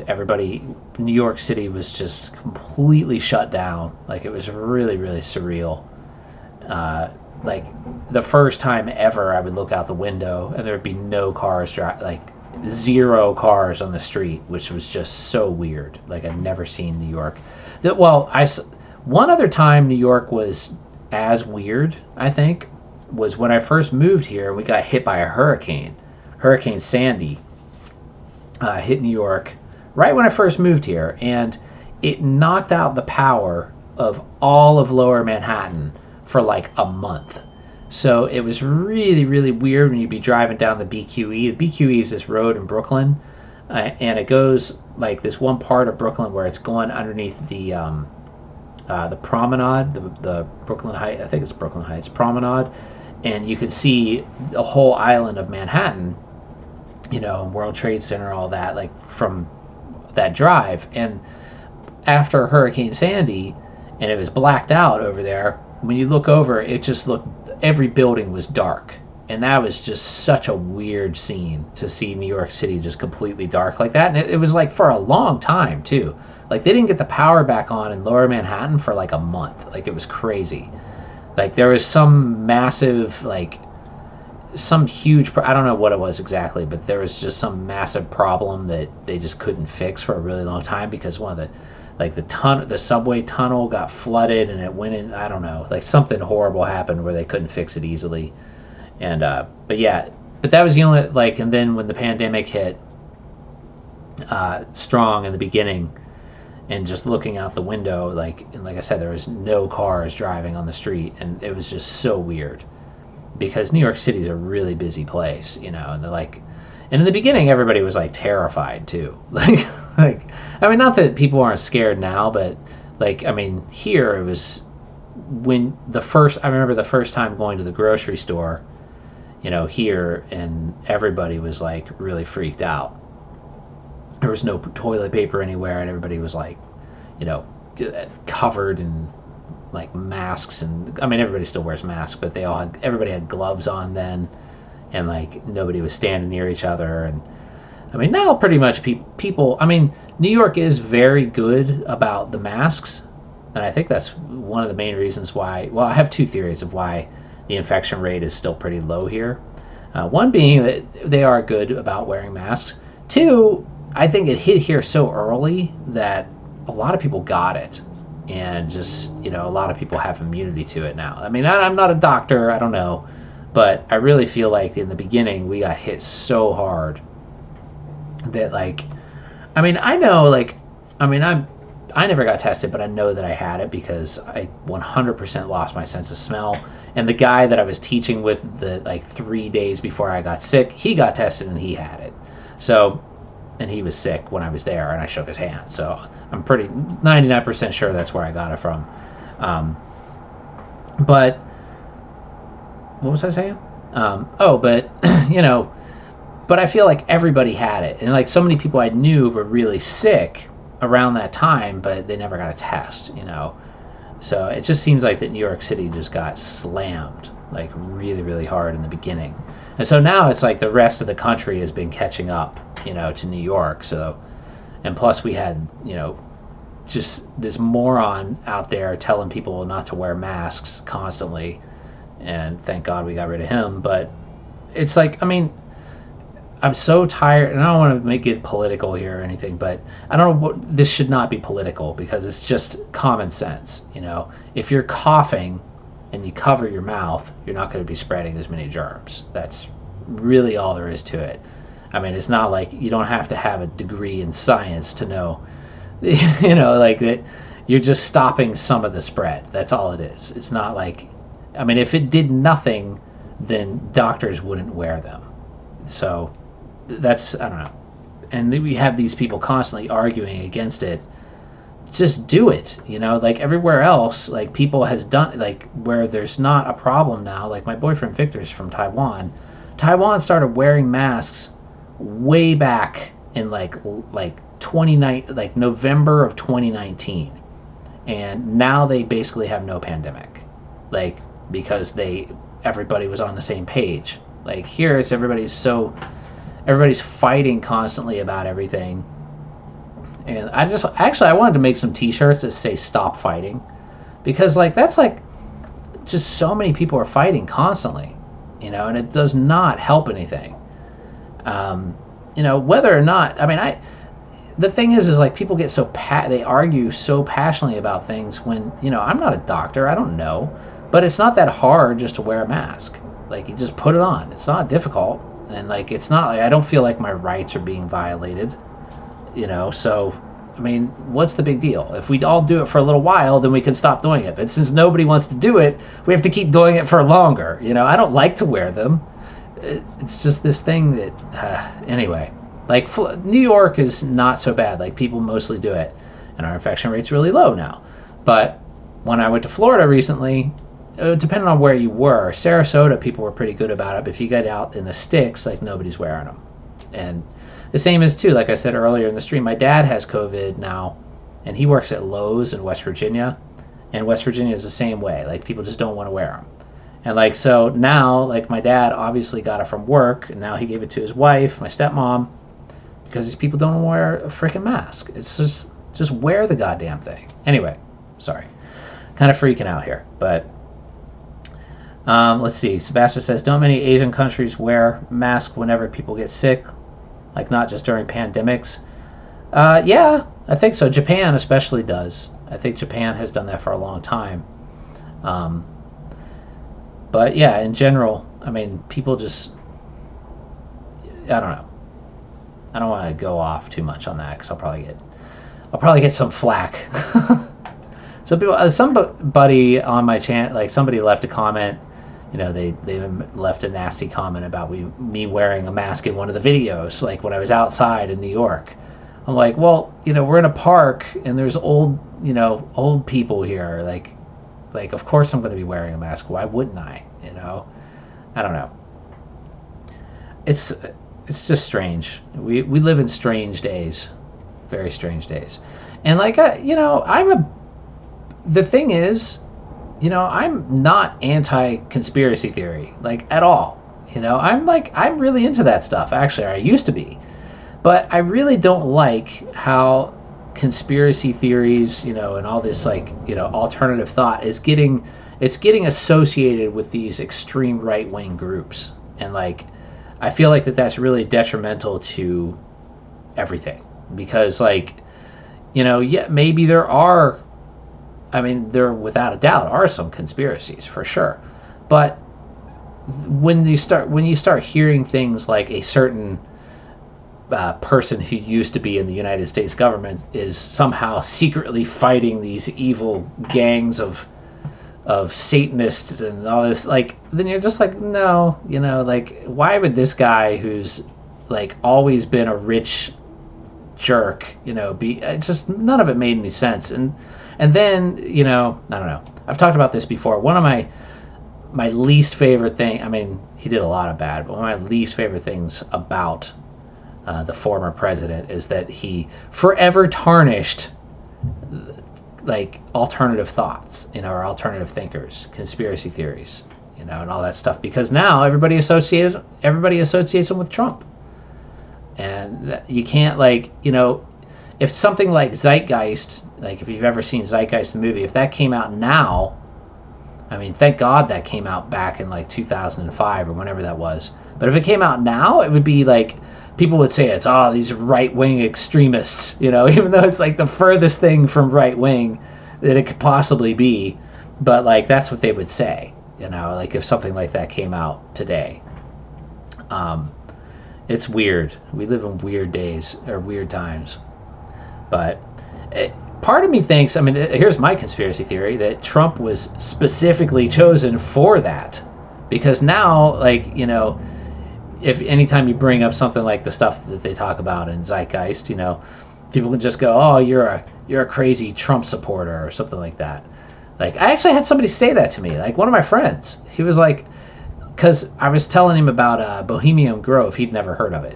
New York City was just completely shut down. Like it was really, really surreal. Like the first time ever I would look out the window and there would be no cars, like 0 cars on the street, which was just so weird. Like I'd never seen New York. One other time New York was as weird, I think, was when I first moved here. We got hit by a hurricane. Hurricane Sandy hit New York right when I first moved here, and it knocked out the power of all of Lower Manhattan for like a month. So it was really, really weird when you'd be driving down the BQE. The BQE is this road in Brooklyn, and it goes like this one part of Brooklyn where it's going underneath the promenade, the Brooklyn Heights, I think it's Brooklyn Heights Promenade, and you could see the whole island of Manhattan, you know, World Trade Center, all that, like from that drive. And after Hurricane Sandy, and it was blacked out over there, when you look over, it just looked, every building was dark. And that was just such a weird scene to see New York City just completely dark like that. And it was like for a long time, too. Like, they didn't get the power back on in Lower Manhattan for like a month. Like, it was crazy. Like, there was some massive, like, some huge, I don't know what it was exactly, but there was just some massive problem that they just couldn't fix for a really long time because one of the, like, the subway tunnel got flooded and it went in, I don't know, like something horrible happened where they couldn't fix it easily. And but yeah, but that was the only like. And then when the pandemic hit strong in the beginning, and just looking out the window, like and like I said, there was no cars driving on the street, and it was just so weird because New York City is a really busy place, and they're like, and in the beginning, everybody was like terrified too, like I mean, not that people aren't scared now, but like I mean, here it was when I remember the first time going to the grocery store, here, and everybody was like really freaked out. There was no toilet paper anywhere, and everybody was like, you know, covered in like masks, and I mean everybody still wears masks, but everybody had gloves on then, and like nobody was standing near each other, and I mean now pretty much people. I mean New York is very good about the masks, and I think that's one of the main reasons why. Well, I have two theories of why the infection rate is still pretty low here. One being that they are good about wearing masks. Two, I think it hit here so early that a lot of people got it, and just a lot of people have immunity to it now. I mean, I'm not a doctor, I don't know, but I really feel like in the beginning we got hit so hard that like, I mean, I know like, I mean, I never got tested, but I know that I had it because I 100% lost my sense of smell. And the guy that I was teaching with the like 3 days before I got sick, he got tested and he had it. So, and he was sick when I was there, and I shook his hand. So I'm pretty 99% sure that's where I got it from. But what was I saying? But but I feel like everybody had it, and like so many people I knew were really sick around that time, but they never got a test. So it just seems like that New York City just got slammed like really, really hard in the beginning. And so now it's like the rest of the country has been catching up, to New York. So, and plus we had, just this moron out there telling people not to wear masks constantly. And thank God we got rid of him. But it's like, I mean, I'm so tired, and I don't want to make it political here or anything, but I don't know this should not be political because it's just common sense. If you're coughing and you cover your mouth, you're not going to be spreading as many germs. That's really all there is to it. I mean, it's not like you don't have to have a degree in science to know, like that you're just stopping some of the spread. That's all it is. It's not like, I mean, if it did nothing, then doctors wouldn't wear them. So that's, I don't know. And then we have these people constantly arguing against it. Just do it, like everywhere else, like people has done, like where there's not a problem now. Like my boyfriend Victor's from Taiwan. Taiwan started wearing masks way back in like November of 2019, and now they basically have no pandemic, like because everybody was on the same page. Like here, it's everybody's fighting constantly about everything. And I wanted to make some T-shirts that say "Stop Fighting," because like that's like just so many people are fighting constantly, and it does not help anything. Whether or not, I mean, the thing is like people get they argue so passionately about things when I'm not a doctor, I don't know, but it's not that hard just to wear a mask. Like you just put it on. It's not difficult, and like it's not like I don't feel like my rights are being violated. So I mean, what's the big deal? If we all do it for a little while, then we can stop doing it. But since nobody wants to do it, we have to keep doing it for longer. I don't like to wear them. It's just this thing that, anyway, like New York is not so bad. Like people mostly do it, and our infection rate's really low now. But when I went to Florida recently, depending on where you were, Sarasota, people were pretty good about it. But if you get out in the sticks, like nobody's wearing them. And the same is too, like I said earlier in the stream, my dad has COVID now, and he works at Lowe's in West Virginia, and West Virginia is the same way. Like people just don't want to wear them. And like, so now, like my dad obviously got it from work, and now he gave it to his wife, my stepmom, because these people don't wear a freaking mask. It's just wear the goddamn thing. Anyway, sorry. Kind of freaking out here, but let's see. Sebastian says, don't many Asian countries wear masks whenever people get sick? Like not just during pandemics? Yeah, I think so. Japan especially does. I think Japan has done that for a long time. But yeah, in general, I mean, people just, I don't know. I don't want to go off too much on that because I'll probably get some flack. Somebody on my channel, like somebody left a comment. They left a nasty comment about me wearing a mask in one of the videos, like when I was outside in New York. I'm like, well, we're in a park and there's old people here. Like of course I'm going to be wearing a mask. Why wouldn't I? I don't know. It's just strange. We live in strange days, very strange days, and the thing is, I'm not anti-conspiracy theory, like, at all. I'm really into that stuff. Actually, I used to be. But I really don't like how conspiracy theories, and all this, alternative thought is getting associated with these extreme right-wing groups. And, I feel like that's really detrimental to everything. Because, maybe there without a doubt are some conspiracies for sure, but when you start hearing things like a certain person who used to be in the United States government is somehow secretly fighting these evil gangs of Satanists and all this, then you're just like, no, why would this guy who's always been a rich jerk, be just none of it made any sense. And then, I don't know. I've talked about this before. One of my least favorite thing, he did a lot of bad, but one of my least favorite things about the former president is that he forever tarnished, alternative thoughts, or alternative thinkers, conspiracy theories, and all that stuff. Because now everybody associates them with Trump. And you can't, if something like Zeitgeist, if you've ever seen Zeitgeist the movie, if that came out now, thank God that came out back in 2005 or whenever that was. But if it came out now, it would be people would say it's these right-wing extremists, even though it's the furthest thing from right-wing that it could possibly be. But that's what they would say, if something like that came out today. It's weird. We live in weird days or weird times. But part of me thinks, here's my conspiracy theory, that Trump was specifically chosen for that. Because now, if anytime you bring up something like the stuff that they talk about in Zeitgeist, people can just go, oh, you're a crazy Trump supporter or something like that. I actually had somebody say that to me, one of my friends. He was because I was telling him about Bohemian Grove. He'd never heard of it.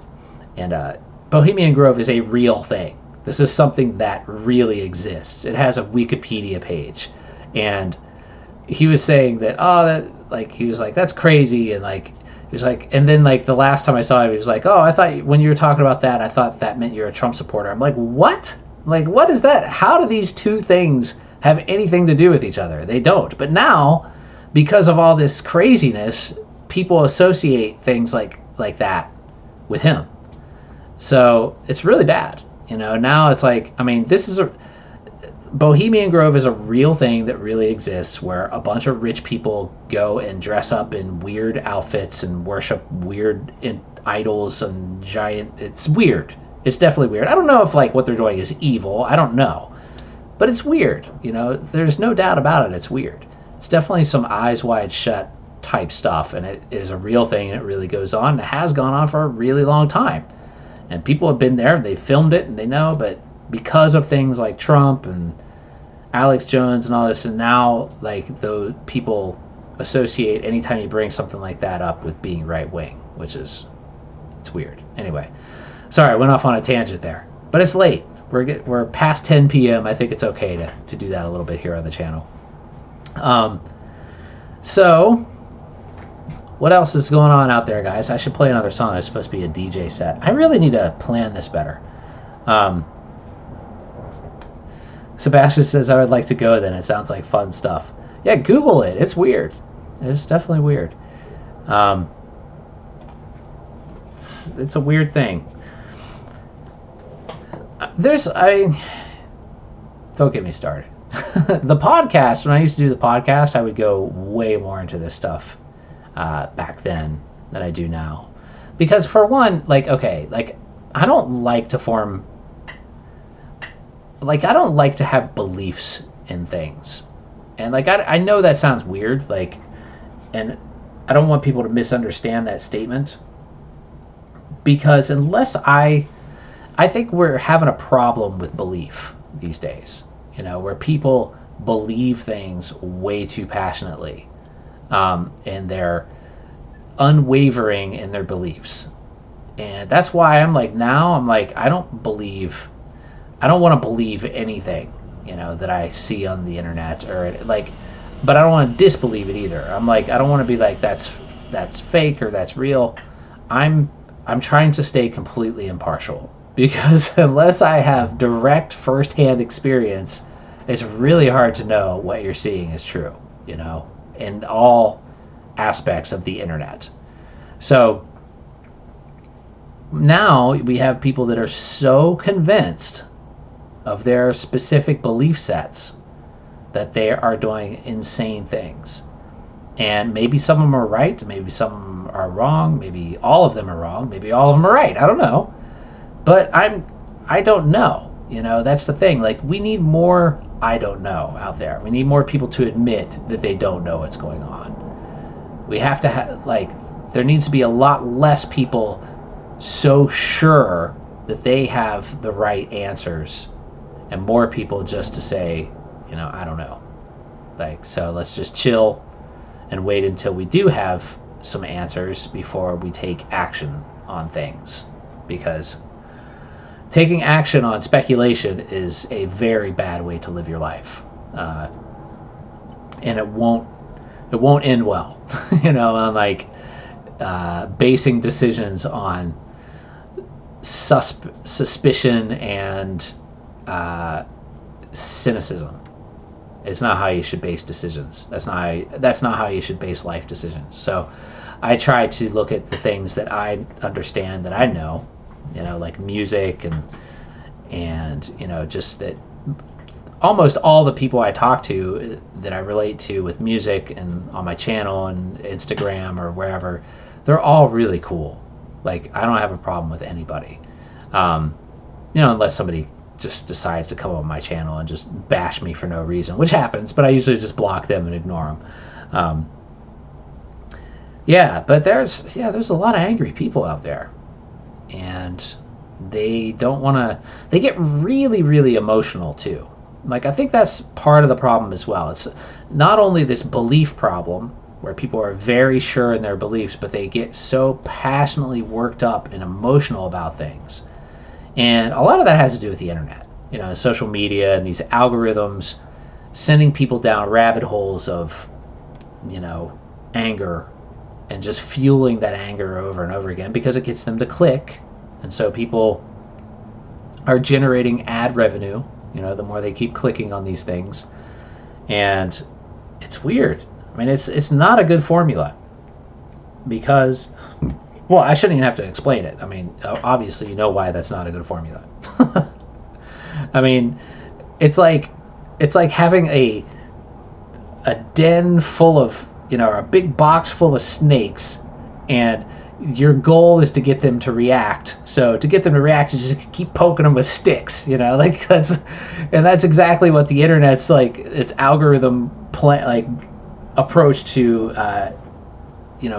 And Bohemian Grove is a real thing. This is something that really exists. It has a Wikipedia page. And he was saying that, he was like, that's crazy. And he was and then the last time I saw him, he was like, oh, I thought when you were talking about that, I thought that meant you're a Trump supporter. I'm like, what? What is that? How do these two things have anything to do with each other? They don't. But now, because of all this craziness, people associate things like that with him. So it's really bad. Now it's this is Bohemian Grove is a real thing that really exists, where a bunch of rich people go and dress up in weird outfits and worship weird idols and it's weird. It's definitely weird. I don't know if what they're doing is evil. I don't know. But it's weird. There's no doubt about it. It's weird. It's definitely some eyes wide shut type stuff, and it is a real thing, and it really goes on. It has gone on for a really long time. And people have been there, they filmed it, and they know, but because of things like Trump and Alex Jones and all this, and now, those people associate anytime you bring something like that up with being right-wing, it's weird. Anyway, sorry, I went off on a tangent there. But it's late. We're past 10 p.m. I think it's okay to do that a little bit here on the channel. So... what else is going on out there, guys? I should play another song. It's supposed to be a DJ set. I really need to plan this better. Sebastian says, I would like to go then. It sounds like fun stuff. Yeah, Google it. It's weird. It's definitely weird. It's a weird thing. Don't get me started. The podcast, when I used to do the podcast, I would go way more into this stuff. back then than I do now. Because for one, like, okay, like, I don't like to form, like, I don't like to have beliefs in things. And, like, I know that sounds weird, like, and I don't want people to misunderstand that statement. Because I think we're having a problem with belief these days, where people believe things way too passionately, and they're unwavering in their beliefs. And that's why I'm like, I don't want to believe anything, that I see on the internet or like, but I don't want to disbelieve it either. I'm like, I don't want to be like, that's fake or that's real. I'm trying to stay completely impartial because unless I have direct firsthand experience, it's really hard to know what you're seeing is true, in all aspects of the internet. So now we have people that are so convinced of their specific belief sets that they are doing insane things. And maybe some of them are right, maybe some of them are wrong, maybe all of them are wrong, maybe all of them are right. I don't know. But I don't know. That's the thing. Like, we need more I don't know out there. We need more people to admit that they don't know what's going on. We have to have, like, there needs to be a lot less people so sure that they have the right answers, and more people just to say, I don't know. Like, so let's just chill and wait until we do have some answers before we take action on things. Because taking action on speculation is a very bad way to live your life. And it won't end well. On like basing decisions on suspicion and cynicism. It's not how you should base decisions. That's not how you should base life decisions. So I try to look at the things that I understand, that I know, like music and just that almost all the people I talk to that I relate to with music and on my channel and Instagram or wherever, they're all really cool. Like, I don't have a problem with anybody. Unless somebody just decides to come on my channel and just bash me for no reason, which happens, but I usually just block them and ignore them. But there's a lot of angry people out there, and they don't want to, they get really, really emotional too. Like, I think that's part of the problem as well. It's not only this belief problem where people are very sure in their beliefs, but they get so passionately worked up and emotional about things. And a lot of that has to do with the internet, social media and these algorithms sending people down rabbit holes of, anger, and just fueling that anger over and over again because it gets them to click. And so people are generating ad revenue, the more they keep clicking on these things. And it's weird. I mean, it's not a good formula because, well, I shouldn't even have to explain it. I mean, obviously you know why that's not a good formula. I mean, it's like having a den full of, a big box full of snakes, and your goal is to get them to react. So to get them to react, you just keep poking them with sticks, like that's exactly what the internet's like. Its algorithm approach to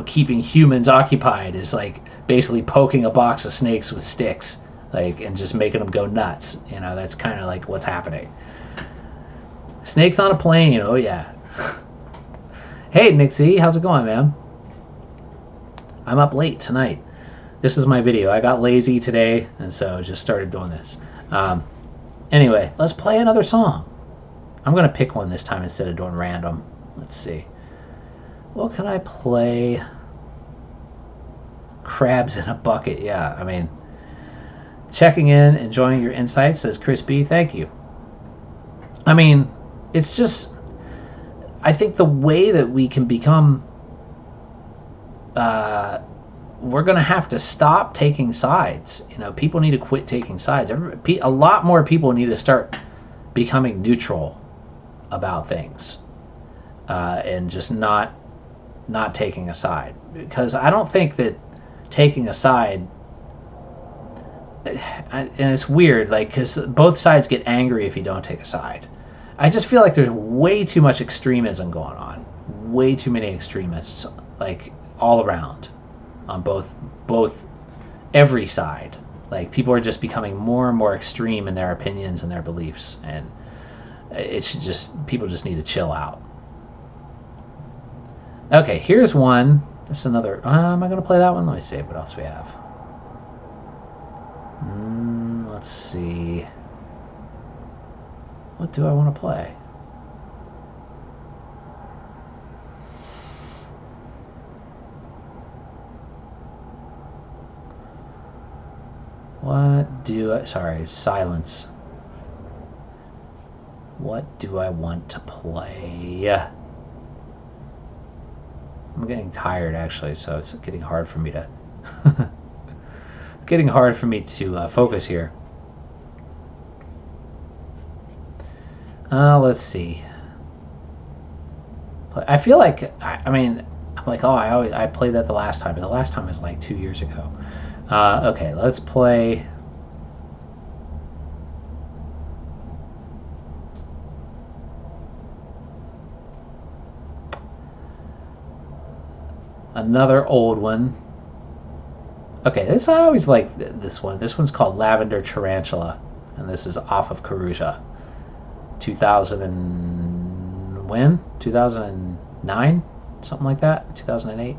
keeping humans occupied is like basically poking a box of snakes with sticks, and just making them go nuts. That's kind of like what's happening. Snakes on a plane, oh yeah. Hey Nixie, how's it going, man? I'm up late tonight. This is my video. I got lazy today, and so just started doing this. Anyway, let's play another song. I'm going to pick one this time instead of doing random. Let's see. What can I play? Crabs in a bucket. Yeah, I mean, checking in, enjoying your insights, says Chris B. Thank you. I mean, it's just, I think the way that we can become, we're going to have to stop taking sides. People need to quit taking sides. A lot more people need to start becoming neutral about things, and just not not taking a side, because I don't think that taking a side, and it's weird, like, because both sides get angry if you don't take a side. I just feel like there's way too much extremism going on, way too many extremists, like, all around, on both every side. Like, people are just becoming more and more extreme in their opinions and their beliefs, and it should just, people just need to chill out. Okay, here's one. This is another. Am I going to play that one? Let me see what else we have. Let's see. What do I want to play? What do I... Sorry, silence. What do I want to play? I'm getting tired, actually, so it's getting hard for me to... getting hard for me to focus here. Let's see. I feel like... I mean, I'm like, oh, I played that the last time, but the last time was like 2 years ago. Okay, let's play... another old one. Okay, this I always like this one. This one's called Lavender Tarantula, and this is off of Karuja. 2000 and when? 2009? Something like that? 2008?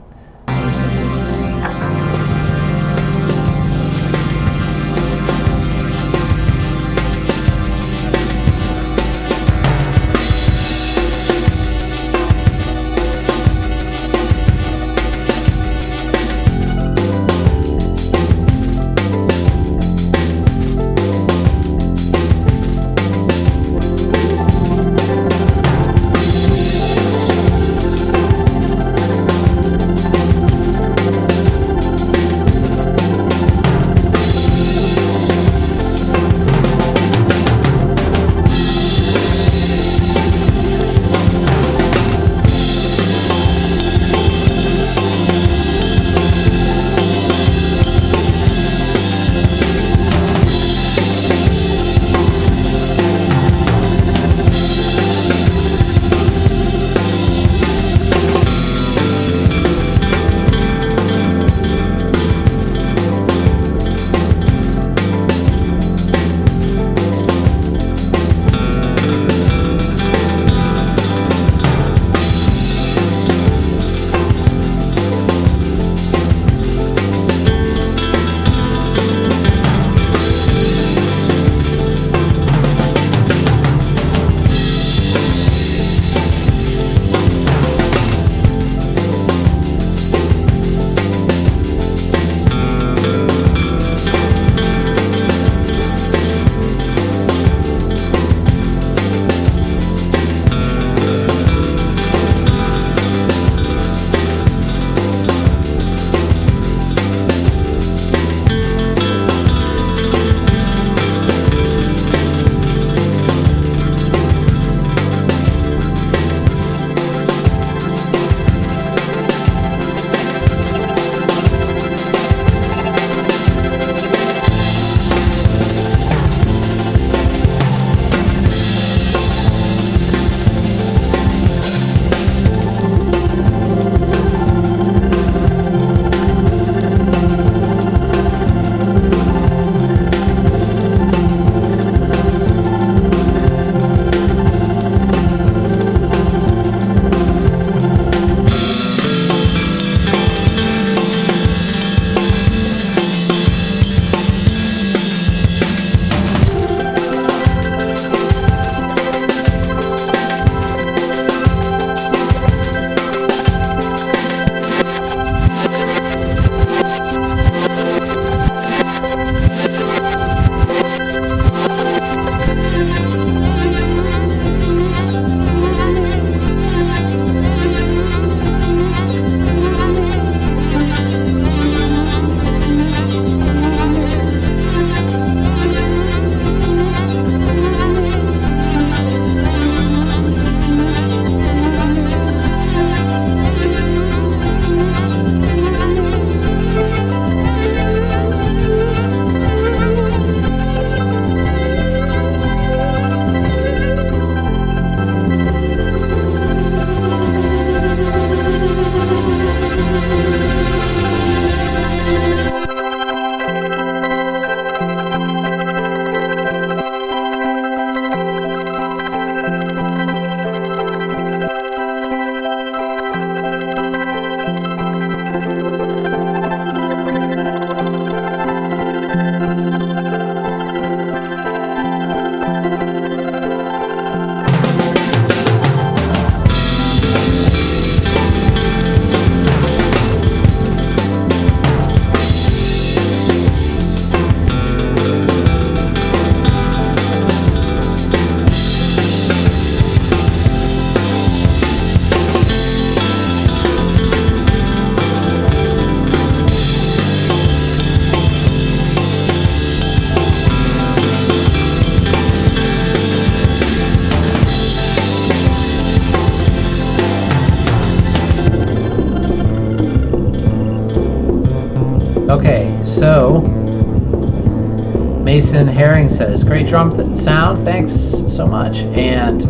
Mason Herring says, great drum sound, thanks so much. And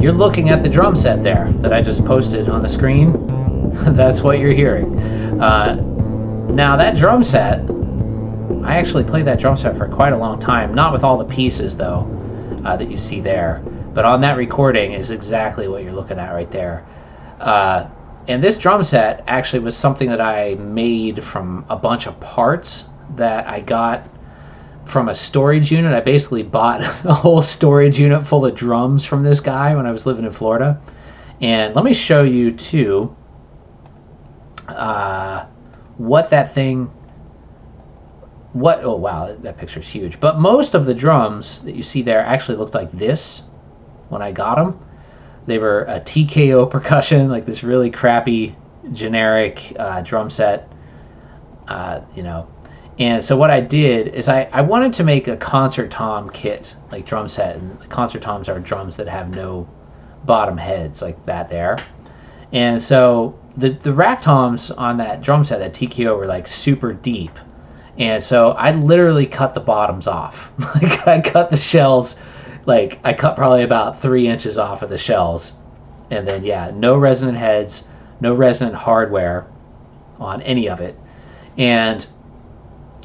you're looking at the drum set there that I just posted on the screen. That's what you're hearing. Now that drum set, I actually played that drum set for quite a long time, not with all the pieces though, that you see there, but on that recording is exactly what you're looking at right there. And this drum set actually was something that I made from a bunch of parts that I got from a storage unit. I basically bought a whole storage unit full of drums from this guy when I was living in Florida. And let me show you too what that thing, oh wow, that picture's huge. But most of the drums that you see there actually looked like this when I got them. They were a TKO percussion, like this really crappy generic drum set, you know. And so what I did is I wanted to make a concert tom kit, like drum set. And the concert toms are drums that have no bottom heads like that there. And so the rack toms on that drum set, that TKO, were like super deep. And so I literally cut the bottoms off. Like I cut the shells, like I cut probably about 3 inches off of the shells. And then yeah, no resonant heads, no resonant hardware on any of it. And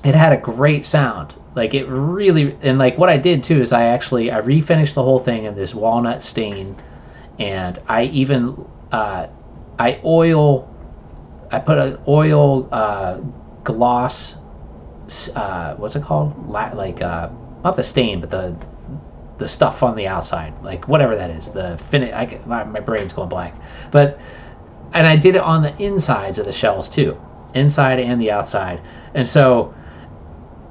it had a great sound. Like it really, and like what I did too is I refinished the whole thing in this walnut stain, and I even I put an oil gloss, what's it called? Like not the stain, but the stuff on the outside, like whatever that is, the finish. My brain's going blank, and I did it on the insides of the shells too, inside and the outside, and so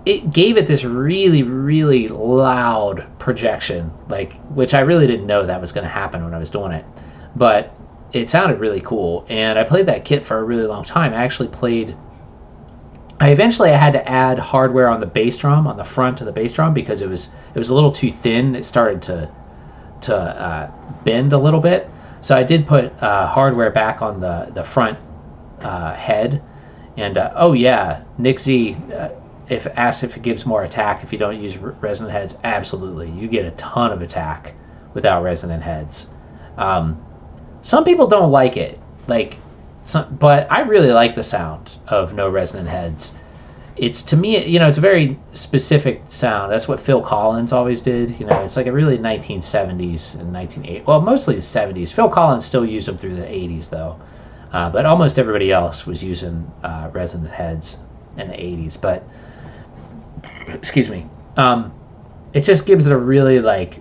it gave it this really, really loud projection, like, which I really didn't know that was going to happen when I was doing it, but it sounded really cool. And I played that kit for a really long time. I eventually had to add hardware on the bass drum, on the front of the bass drum, because it was a little too thin. It started to bend a little bit. So I did put hardware back on the front head. And oh yeah, Nick Z, if asked if it gives more attack if you don't use resonant heads, absolutely. You get a ton of attack without resonant heads. Some people don't like it, but I really like the sound of no resonant heads. It's, to me, it's a very specific sound. That's what Phil Collins always did. It's like a really 1970s and 1980s. Well, mostly the 70s. Phil Collins still used them through the 80s though, but almost everybody else was using resonant heads in the 80s. But excuse me, it just gives it a really like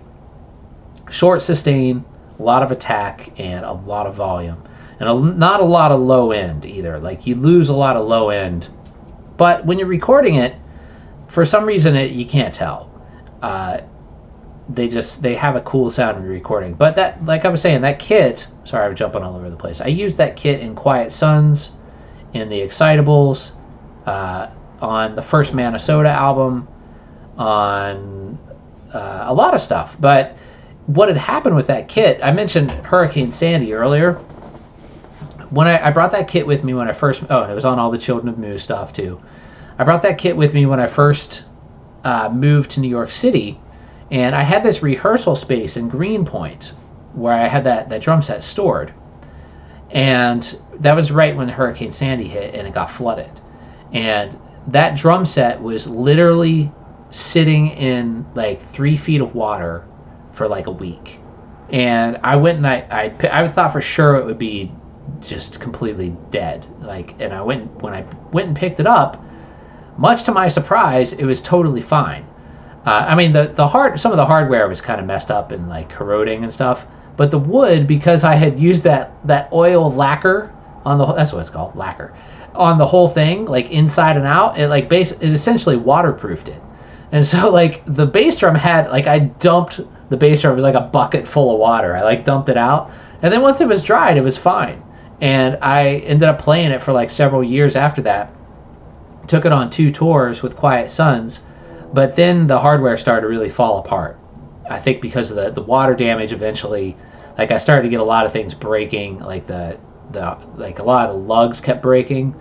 short sustain, a lot of attack, and a lot of volume, and not a lot of low end either. Like you lose a lot of low end, but when you're recording it, for some reason you can't tell. They have a cool sound when you're recording. But that, like I was saying, that kit. Sorry, I'm jumping all over the place. I used that kit in Quiet Suns, in the Excitables, on the first Minnesota album, on a lot of stuff. But what had happened with that kit, I mentioned Hurricane Sandy earlier. When I brought that kit with me when I first, and it was on all the Children of Moo stuff too. I brought that kit with me when I first moved to New York City, and I had this rehearsal space in Greenpoint where I had that drum set stored. And that was right when Hurricane Sandy hit and it got flooded. And that drum set was literally sitting in like 3 feet of water for like a week. And I went and I thought for sure it would be just completely dead. And when I went and picked it up, much to my surprise, it was totally fine. I mean, some of the hardware was kind of messed up and like corroding and stuff, but the wood, because I had used that oil lacquer on that's what it's called, lacquer, on the whole thing, like inside and out, it essentially waterproofed it. And so like the bass drum had, like, I dumped the bass drum, it was like a bucket full of water. I like dumped it out, and then once it was dried, it was fine. And I ended up playing it for like several years after that. Took it on 2 tours with Quiet Suns, but then the hardware started to really fall apart. I think because of the water damage eventually, like I started to get a lot of things breaking, like like a lot of the lugs kept breaking,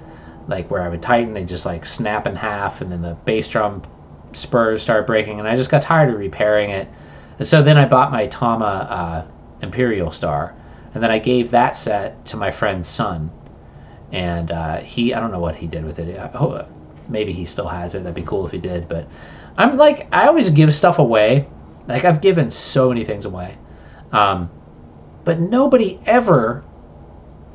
like where I would tighten, they just like snap in half, and then the bass drum spurs started breaking, and I just got tired of repairing it. And so then I bought my Tama Imperial Star, and then I gave that set to my friend's son. And I don't know what he did with it. Maybe he still has it. That'd be cool if he did. But I'm like, I always give stuff away. Like, I've given so many things away. But nobody ever,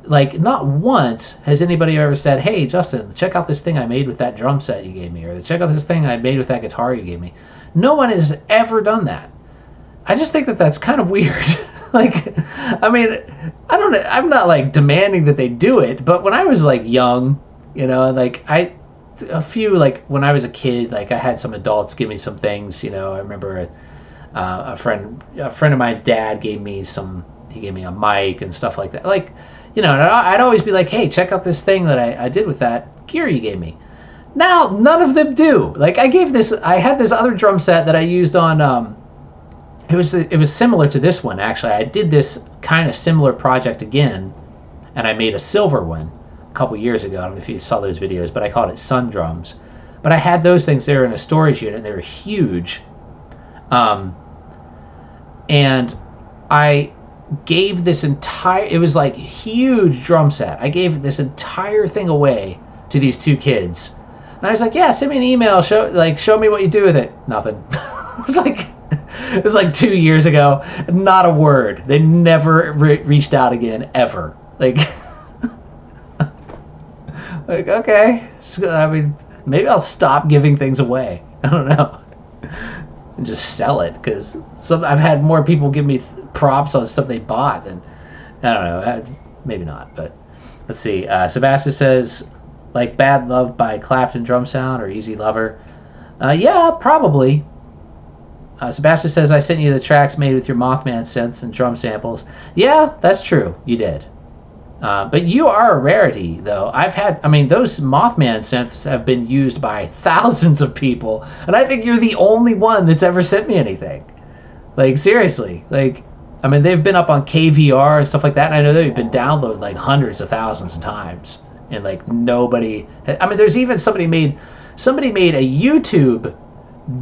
like, not once has anybody ever said, hey, Justin, check out this thing I made with that drum set you gave me, or check out this thing I made with that guitar you gave me. No one has ever done that. I just think that that's kind of weird. Like, I mean, I don't know. I'm not, like, demanding that they do it, but when I was, like, young, like, a few, like, when I was a kid, like, I had some adults give me some things, I remember a friend of mine's dad gave me a mic and stuff like that. Like, and I'd always be like, hey, check out this thing that I did with that gear you gave me. Now, none of them do. Like, I had this other drum set that I used on, it was similar to this one, actually. I did this kind of similar project again, and I made a silver one a couple years ago. I don't know if you saw those videos, but I called it Sun Drums. But I had those things there in a storage unit, and they were huge. And I gave this it was like a huge drum set. I gave this entire thing away to these two kids. And I was like, yeah, send me an email, show me what you do with it. Nothing. It was like 2 years ago. Not a word. They never reached out again, ever. Like, okay. I mean, maybe I'll stop giving things away. I don't know. And just sell it, because I've had more people give me props on stuff they bought than, I don't know. Maybe not, but let's see. Sebastian says, like Bad Love by Clapton Drum Sound or Easy Lover. Yeah, probably. Sebastian says, I sent you the tracks made with your Mothman synths and drum samples. Yeah, that's true. You did. But you are a rarity, though. Those Mothman synths have been used by thousands of people, and I think you're the only one that's ever sent me anything. Like, seriously. Like, they've been up on KVR and stuff like that, and I know they've been downloaded, like, hundreds of thousands of times. And, like, nobody... there's even somebody made a YouTube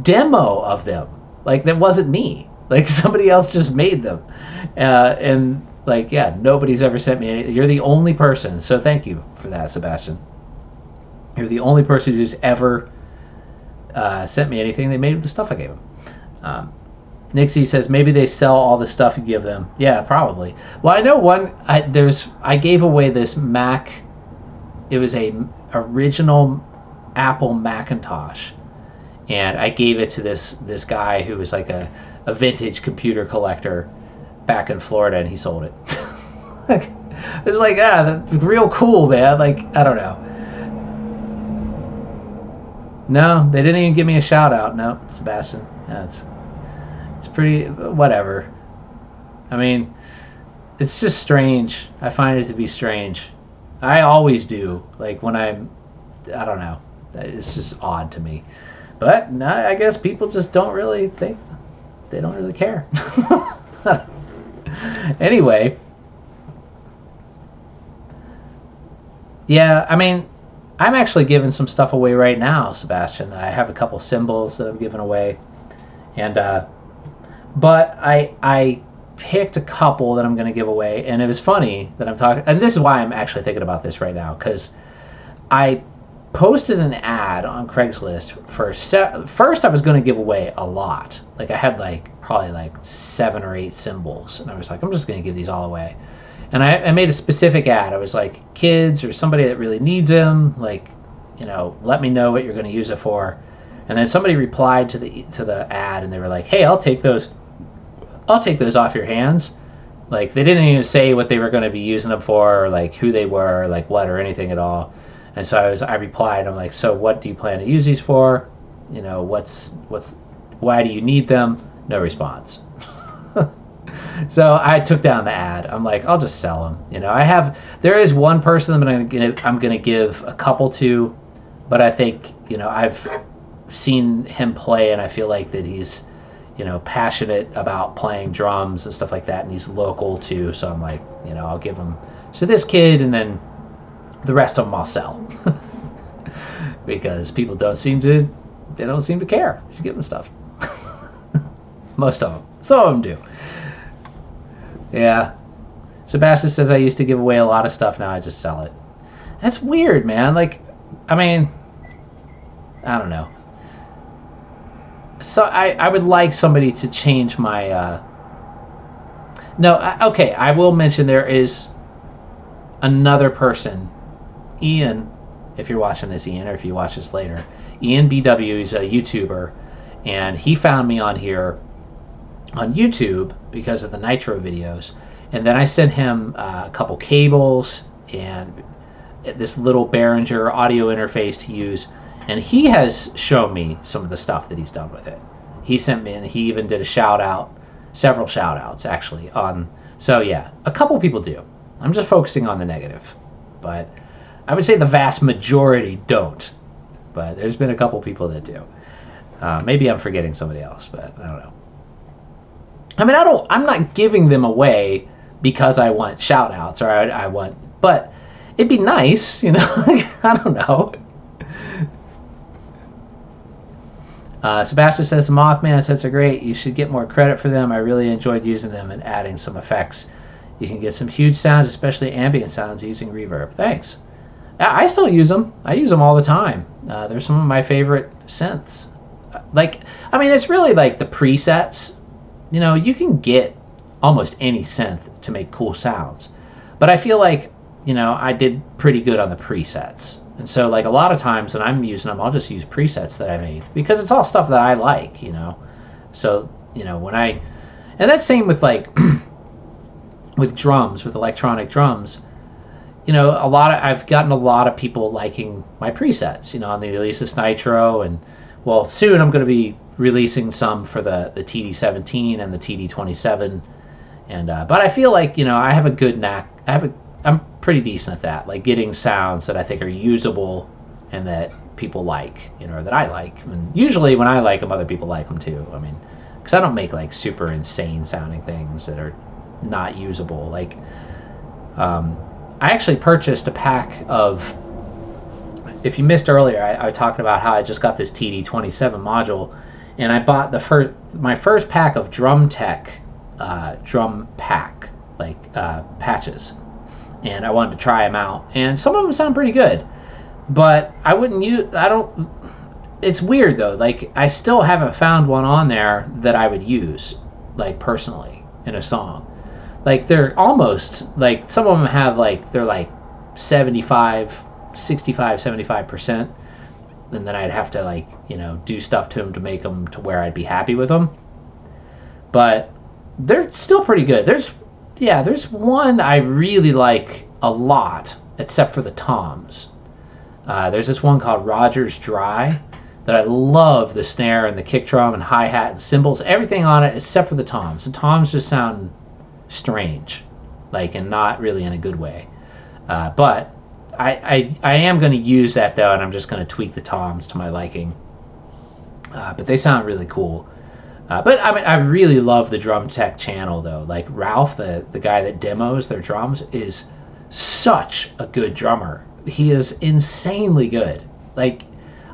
demo of them. Like, that wasn't me. Like, somebody else just made them. And, like, yeah, nobody's ever sent me anything. You're the only person. So thank you for that, Sebastian. You're the only person who's ever sent me anything they made with the stuff I gave them. Nixie says, maybe they sell all the stuff you give them. Yeah, probably. Well, I know I gave away this Mac. It was a original Apple Macintosh. And I gave it to this guy who was like a vintage computer collector back in Florida, and he sold it. It was like, that's real cool, man. Like, I don't know. No, they didn't even give me a shout out. No, Sebastian. Yeah, it's pretty, whatever. It's just strange. I find it to be strange. I always do. Like, when I don't know. It's just odd to me. But no, I guess people just don't really think, they don't really care. Anyway, yeah, I'm actually giving some stuff away right now, Sebastian. I have a couple cymbals that I'm giving away, and but I picked a couple that I'm going to give away, and it was funny that I'm talking, and this is why I'm actually thinking about this right now, because I posted an ad on Craigslist for first I was going to give away a lot. Like, I had probably 7 or 8 cymbals, and I was like, I'm just going to give these all away. And I made a specific ad. I was like, kids or somebody that really needs them, like, let me know what you're going to use it for. And then somebody replied to the ad, and they were like, hey, I'll take those off your hands. Like, they didn't even say what they were going to be using them for, or like who they were, or like what, or anything at all. And so I replied, I'm like, so what do you plan to use these for? Why do you need them? No response. So I took down the ad. I'm like, I'll just sell them. There is one person I'm gonna give a couple to, but I think, I've seen him play, and I feel like that he's, passionate about playing drums and stuff like that, and he's local too. So I'm like, I'll give him to this kid, and then the rest of them I'll sell. Because people don't seem to they don't seem to care. You should give them stuff. Most of them. Some of them do. Yeah. Sebastian says I used to give away a lot of stuff. Now I just sell it. That's weird, man. Like, I mean, I don't know. So I would like somebody to change my... okay, I will mention there is another person, Ian, if you're watching this, Ian, or if you watch this later. Ian BW is a YouTuber, and he found me on here on YouTube because of the Nitro videos. And then I sent him a couple cables and this little Behringer audio interface to use. And he has shown me some of the stuff that he's done with it. He sent me, and he even did a shout out, several shout outs actually on. So yeah, a couple people do. I'm just focusing on the negative, but I would say the vast majority don't. But there's been a couple people that do. Maybe I'm forgetting somebody else, but I don't know. I mean, I'm not giving them away because I want shout outs or I want, but it'd be nice, you know. I don't know. Sebastian says the Mothman sets are great. You should get more credit for them. I really enjoyed using them and adding some effects. You can get some huge sounds, especially ambient sounds, using reverb. Thanks. I still use them. I use them all the time. They're some of my favorite synths. Like, I mean, it's really like the presets. You know, you can get almost any synth to make cool sounds. But I feel like, you know, I did pretty good on the presets. And so, like, a lot of times when I'm using them, I'll just use presets that I made because it's all stuff that I like, you know. So, you know, and that's same with, like, with drums, with electronic drums. You know, I've gotten a lot of people liking my presets, you know, on the Alesis Nitro. And, well, soon I'm going to be releasing some for the TD17 and the TD27. And, but I feel like, you know, I have a good knack. I'm pretty decent at that, like getting sounds that I think are usable and that people like, you know, or that I like. And usually when I like them, other people like them too. I mean, because I don't make like super insane sounding things that are not usable. Like, I actually purchased a pack of, if you missed earlier, I talked about how I just got this TD27 module, and I bought my first pack of Drum Tech drum pack, like patches. And I wanted to try them out, and some of them sound pretty good, but it's weird though, like I still haven't found one on there that I would use, like personally, in a song. Like they're almost, like some of them have like, they're like 75%, and then I'd have to like, you know, do stuff to them to make them to where I'd be happy with them. But they're still pretty good. There's one I really like a lot, except for the toms. There's this one called Roger's Dry that I love, the snare and the kick drum and hi-hat and cymbals, everything on it except for the toms. The toms just sound strange, like, and not really in a good way. But I am going to use that though, and I'm just going to tweak the toms to my liking. But they sound really cool. But I mean, I really love the Drum Tech channel though. Like Ralph, the guy that demos their drums, is such a good drummer. He is insanely good. Like,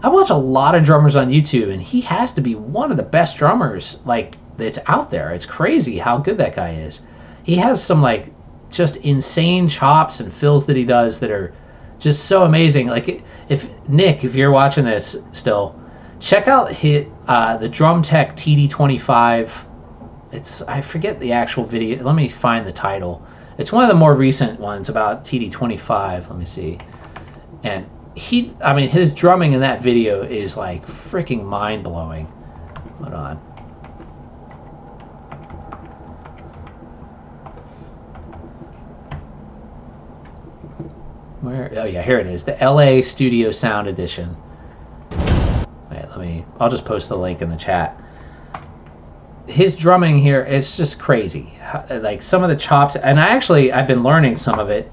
I watch a lot of drummers on YouTube, and he has to be one of the best drummers like that's out there. It's crazy how good that guy is. He has some like just insane chops and fills that he does that are just so amazing. Like, if you're watching this still, check out the Drum Tech TD25. I forget the actual video. Let me find the title. It's one of the more recent ones about TD25. Let me see. And his drumming in that video is like freaking mind blowing. Hold on. Where? Oh yeah, here it is. The LA Studio Sound Edition. Wait, I'll just post the link in the chat. His drumming here, it's just crazy. Like some of the chops, and I've been learning some of it.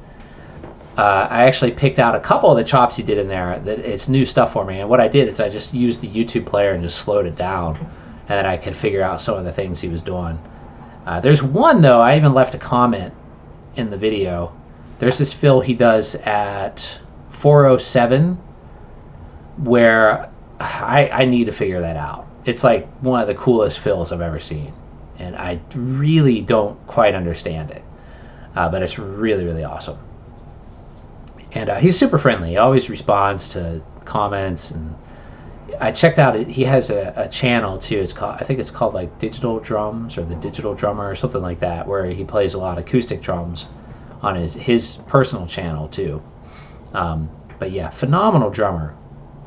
I actually picked out a couple of the chops he did in there. That it's new stuff for me. And what I did is I just used the YouTube player and just slowed it down, and then I could figure out some of the things he was doing. There's one though, I even left a comment in the video. There's this fill he does at 407 where I need to figure that out. It's like one of the coolest fills I've ever seen, and I really don't quite understand it, but it's really, really awesome. And he's super friendly. He always responds to comments, and I checked out. He has a channel too. It's called, I think it's called like Digital Drums or the Digital Drummer or something like that, where he plays a lot of acoustic drums on his personal channel too. But yeah, phenomenal drummer,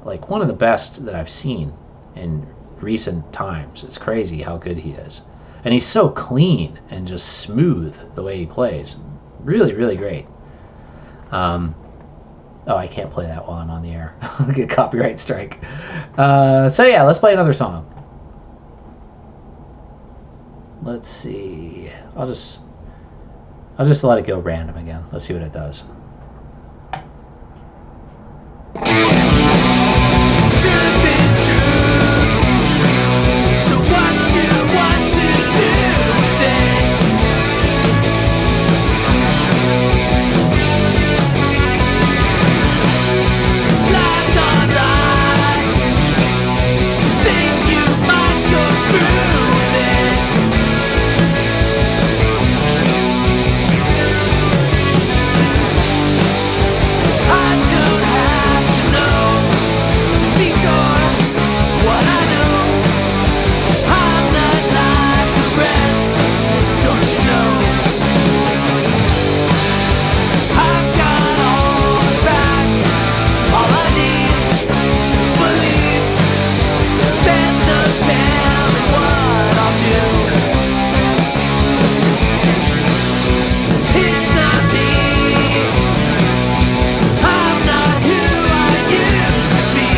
like one of the best that I've seen in recent times. It's crazy how good he is, and he's so clean and just smooth the way he plays. Really, really great. Oh, I can't play that while I'm on the air. I'll get a copyright strike. So yeah, let's play another song. Let's see. I'll just let it go random again. Let's see what it does. Truth is true. So what you want to do with it? Lies on lies. To think you might go through with it. I don't have to know to be sure what I know. I'm not like the rest, don't you know? I've got all the facts, all I need to believe. There's no telling what I'll do. It's not me. I'm not who I used to be.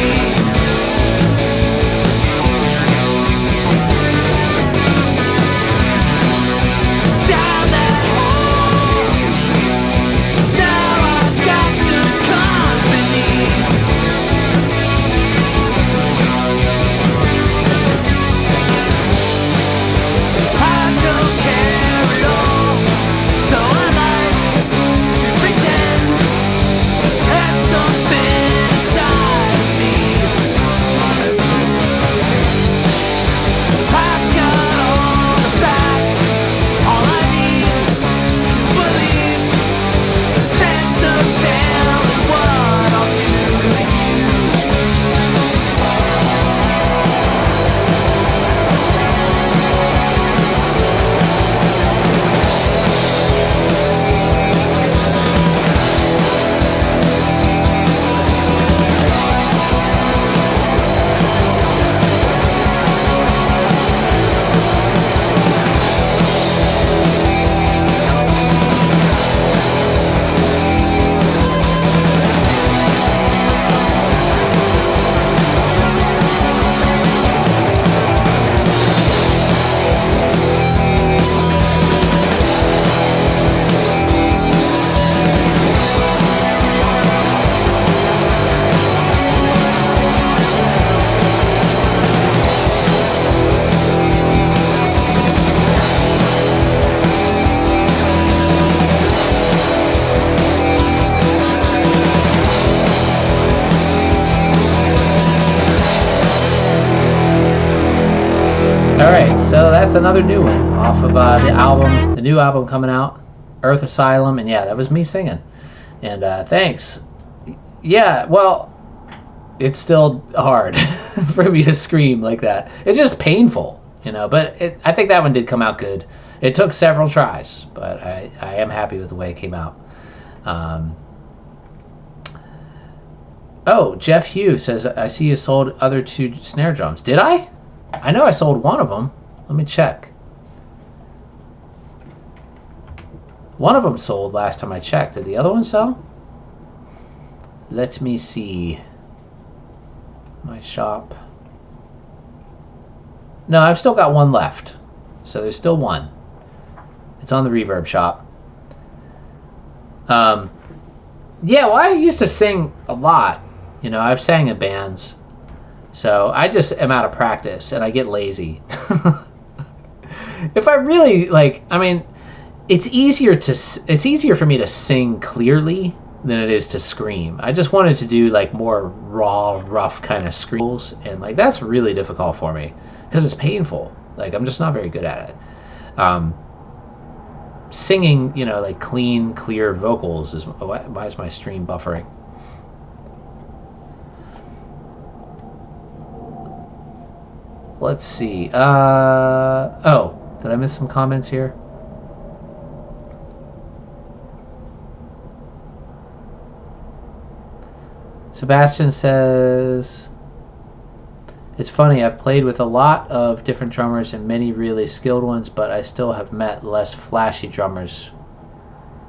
Down that hole. Now I've got the company. I don't care at all, though I like to pretend there's something inside of me. I've got all the facts, all I need to believe. There's no telling what I'll do to you. Alright, so that's another new one off of the new album coming out, Earth Asylum, and yeah, that was me singing. And thanks. Yeah, well, it's still hard for me to scream like that. It's just painful, but I think that one did come out good. It took several tries, but I am happy with the way it came out. Oh, Jeff Hughes says, I see you sold other 2 snare drums. Did I? I know I sold one of them. Let me check. One of them sold last time I checked. Did the other one sell? Let me see. My shop. No, I've still got one left. So there's still one. It's on the Reverb shop. Yeah, well, I used to sing a lot. I've sang in bands. So I just am out of practice and I get lazy. If I really it's easier for me to sing clearly than it is to scream. I just wanted to do like more raw, rough kind of screams, and like that's really difficult for me because it's painful. Like I'm just not very good at it. Singing, like clean, clear vocals is why is my stream buffering? Let's see. Oh, did I miss some comments here? Sebastian says, it's funny, I've played with a lot of different drummers and many really skilled ones, but I still have met less flashy drummers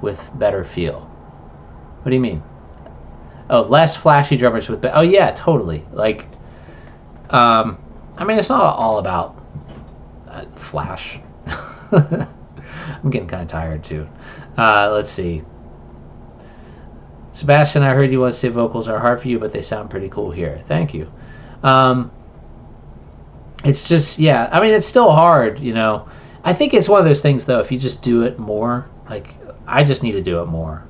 with better feel. What do you mean? Oh, less flashy drummers with oh yeah, totally. Like, I mean, it's not all about flash. I'm getting kind of tired too. Let's see. Sebastian, I heard you once say vocals are hard for you, but they sound pretty cool here. Thank you. It's just, yeah, I mean, it's still hard, I think it's one of those things, though, if you just do it more, like, I just need to do it more.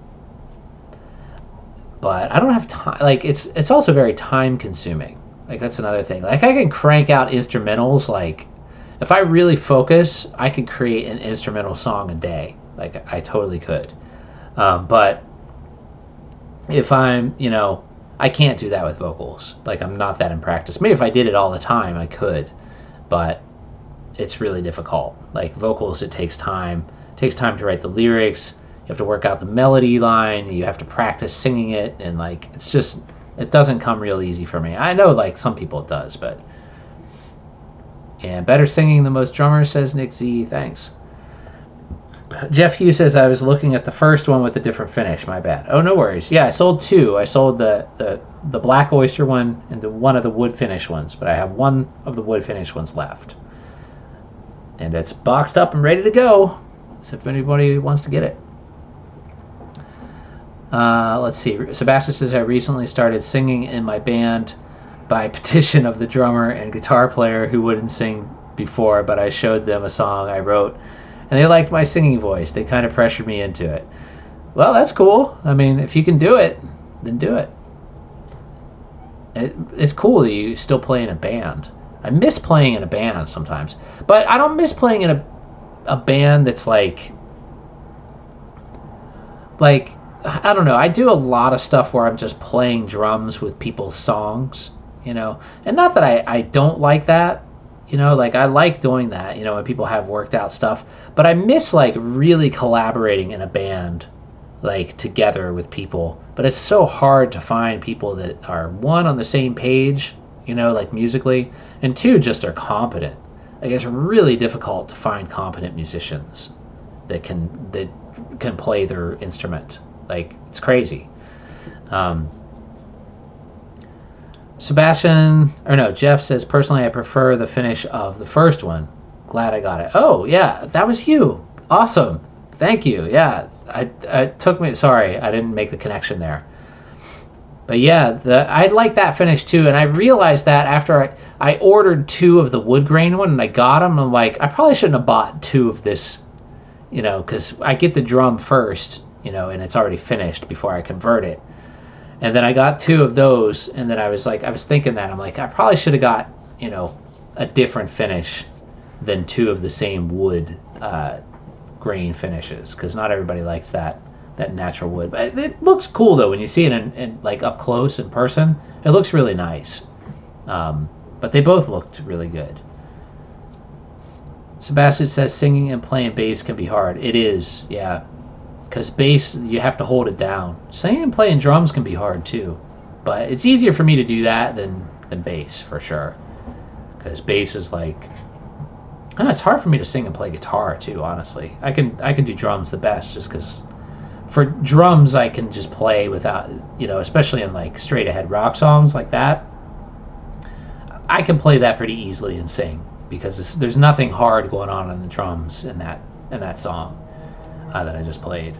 But I don't have time. Like, it's also very time-consuming. Like, that's another thing. Like, I can crank out instrumentals. Like, if I really focus, I could create an instrumental song a day. Like, I totally could. But if I'm, I can't do that with vocals. Like, I'm not that in practice. Maybe if I did it all the time, I could. But it's really difficult. Like, vocals, it takes time. It takes time to write the lyrics. You have to work out the melody line. You have to practice singing it. And, like, it's just... it doesn't come real easy for me. I know, like, some people it does, but... and better singing than most drummers, says Nick Z. Thanks. Jeff Hughes says, I was looking at the first one with a different finish. My bad. Oh, no worries. Yeah, I sold two. I sold the Black Oyster one and one of the wood finish ones, but I have one of the wood finish ones left. And it's boxed up and ready to go, so if anybody wants to get it. Let's see. Sebastian says, I recently started singing in my band by petition of the drummer and guitar player who wouldn't sing before, but I showed them a song I wrote, and they liked my singing voice. They kind of pressured me into it. Well, that's cool. I mean, if you can do it, then do it. It's cool that you still play in a band. I miss playing in a band sometimes, but I don't miss playing in a band that's like I don't know. I do a lot of stuff where I'm just playing drums with people's songs, and not that I don't like that, like I like doing that, when people have worked out stuff, but I miss like really collaborating in a band, like together with people. But it's so hard to find people that are, one, on the same page, like musically, and two, just are competent. Like, it's really difficult to find competent musicians that can play their instrument. Like, it's crazy. Jeff says, personally, I prefer the finish of the first one. Glad I got it. Oh, yeah, that was you. Awesome. Thank you. Yeah, sorry, I didn't make the connection there. But yeah, I like that finish too, and I realized that after I ordered two of the wood grain one, and I got them, and I'm like, I probably shouldn't have bought two of this, because I get the drum first, and it's already finished before I convert it. And then I got two of those, and then I was thinking that, I'm like, I probably should have got, a different finish than two of the same wood grain finishes, because not everybody likes that natural wood. But it looks cool though when you see it in like up close in person. It looks really nice. But they both looked really good. Sebastian says singing and playing bass can be hard. It is, yeah. Because bass, you have to hold it down. Singing and playing drums can be hard too. But it's easier for me to do that than bass, for sure. Because bass is like... and it's hard for me to sing and play guitar too, honestly. I can do drums the best, just because... for drums, I can just play without, especially in like straight ahead rock songs like that. I can play that pretty easily and sing, because there's nothing hard going on in the drums in that song that I just played.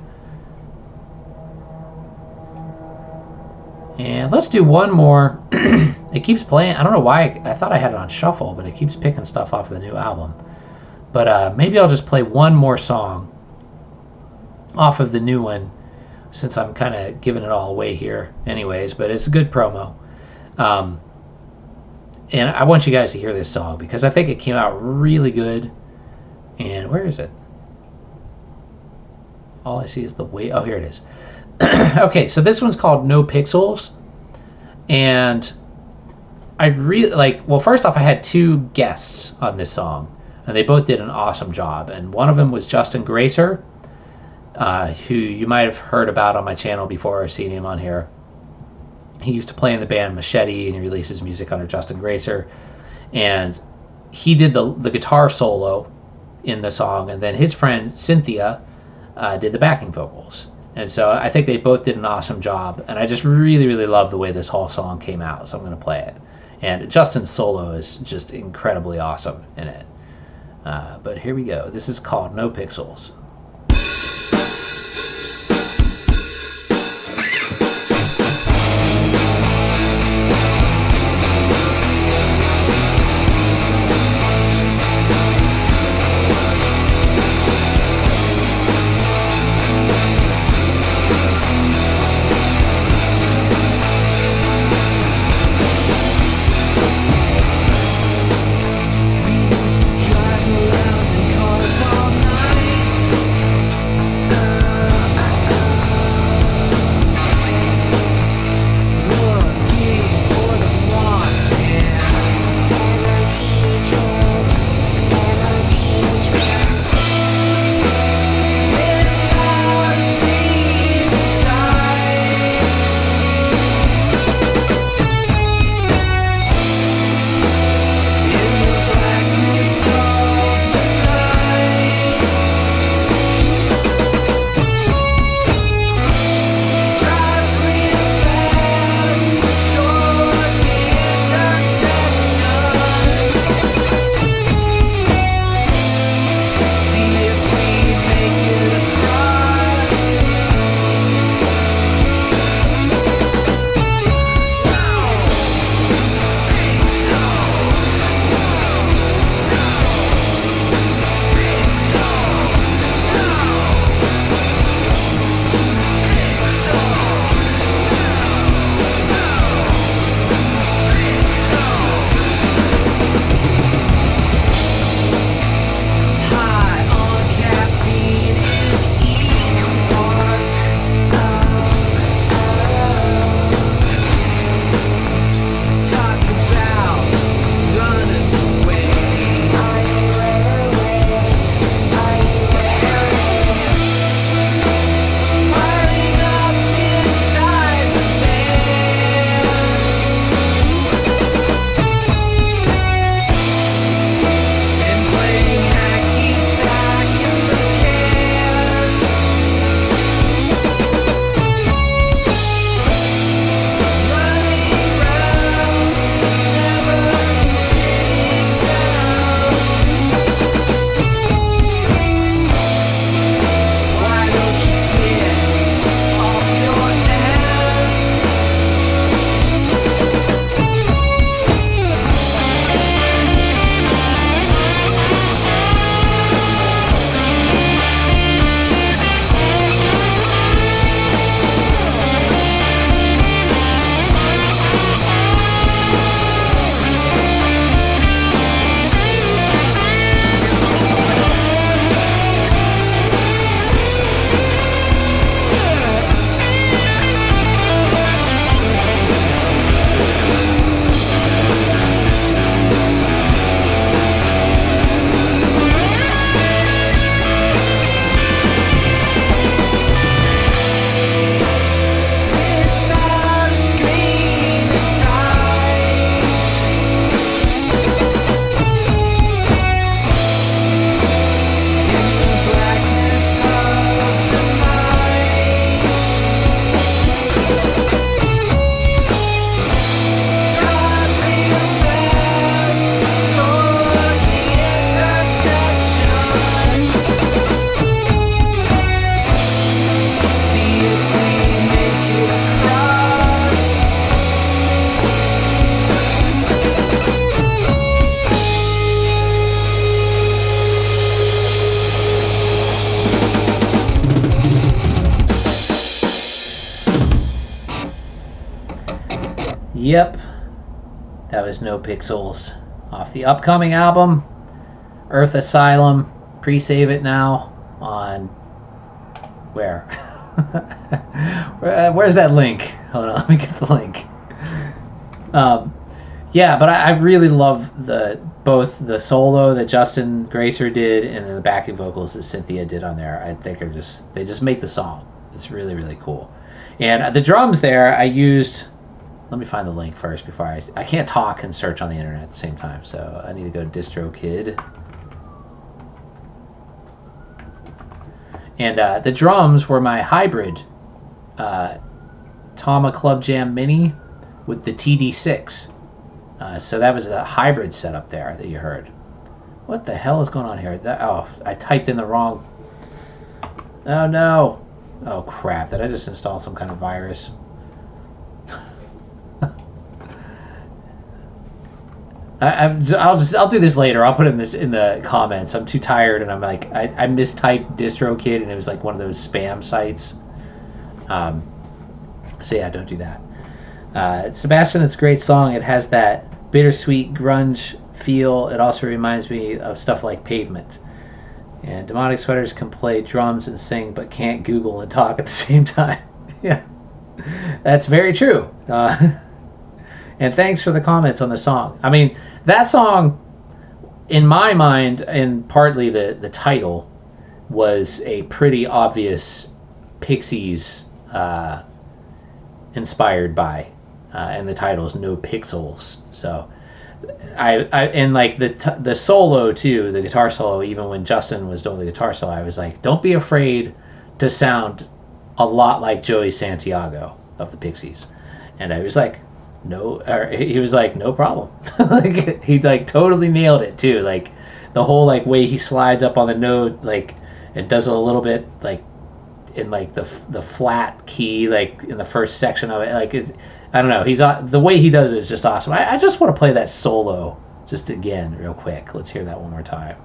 And let's do one more. It keeps playing. I don't know why. I thought I had it on shuffle, but it keeps picking stuff off of the new album. But maybe I'll just play one more song off of the new one since I'm kind of giving it all away here, anyways. But it's a good promo. Um, and I want you guys to hear this song because I think it came out really good. And where is it? All I see is the way. Oh, here it is. Okay, so this one's called No Pixels. And I really like, well, first off, I had two guests on this song, and they both did an awesome job. And one of them was Justin Gracer, who you might have heard about on my channel before or seen him on here. He used to play in the band Machete, and he releases music under Justin Gracer. And he did the guitar solo in the song, and then his friend Cynthia did the backing vocals. And so I think they both did an awesome job, and I just really, really love the way this whole song came out, so I'm going to play it. And Justin's solo is just incredibly awesome in it. But here we go. This is called No Pixels. Drive around in cars all night. Yep, that was No Pixels off the upcoming album, Earth Asylum. Pre-save it now on where? Where's that link? Hold on, let me get the link. Yeah, but I really love both the solo that Justin Gracer did and then the backing vocals that Cynthia did on there. I think they just make the song. It's really, really cool. And the drums there, I used. Let me find the link first before I can't talk and search on the internet at the same time. So I need to go to DistroKid. And the drums were my hybrid Tama Club Jam Mini with the TD6. So that was a hybrid setup there that you heard. What the hell is going on here? I typed in the wrong. Oh no! Oh crap! Did I just install some kind of virus? I'll do this later. I'll put it in the comments. I'm too tired, and I'm like I mistyped DistroKid, and it was like one of those spam sites. So yeah, don't do that. Sebastian, it's a great song. It has that bittersweet grunge feel. It also reminds me of stuff like Pavement. And Demonic Sweaters can play drums and sing, but can't Google and talk at the same time. Yeah, that's very true. And thanks for the comments on the song. I mean, that song, in my mind, and partly the title, was a pretty obvious Pixies inspired by, and the title is No Pixels. So I and like the solo too, the guitar solo, even when Justin was doing the guitar solo, I was like, don't be afraid to sound a lot like Joey Santiago of the Pixies. And I was like, he was like, no problem. Like he like totally nailed it too. Like the whole like way he slides up on the note, like it does it a little bit like in like the flat key, like in the first section of it. Like I don't know. He's the way he does it is just awesome. I just want to play that solo just again real quick. Let's hear that one more time.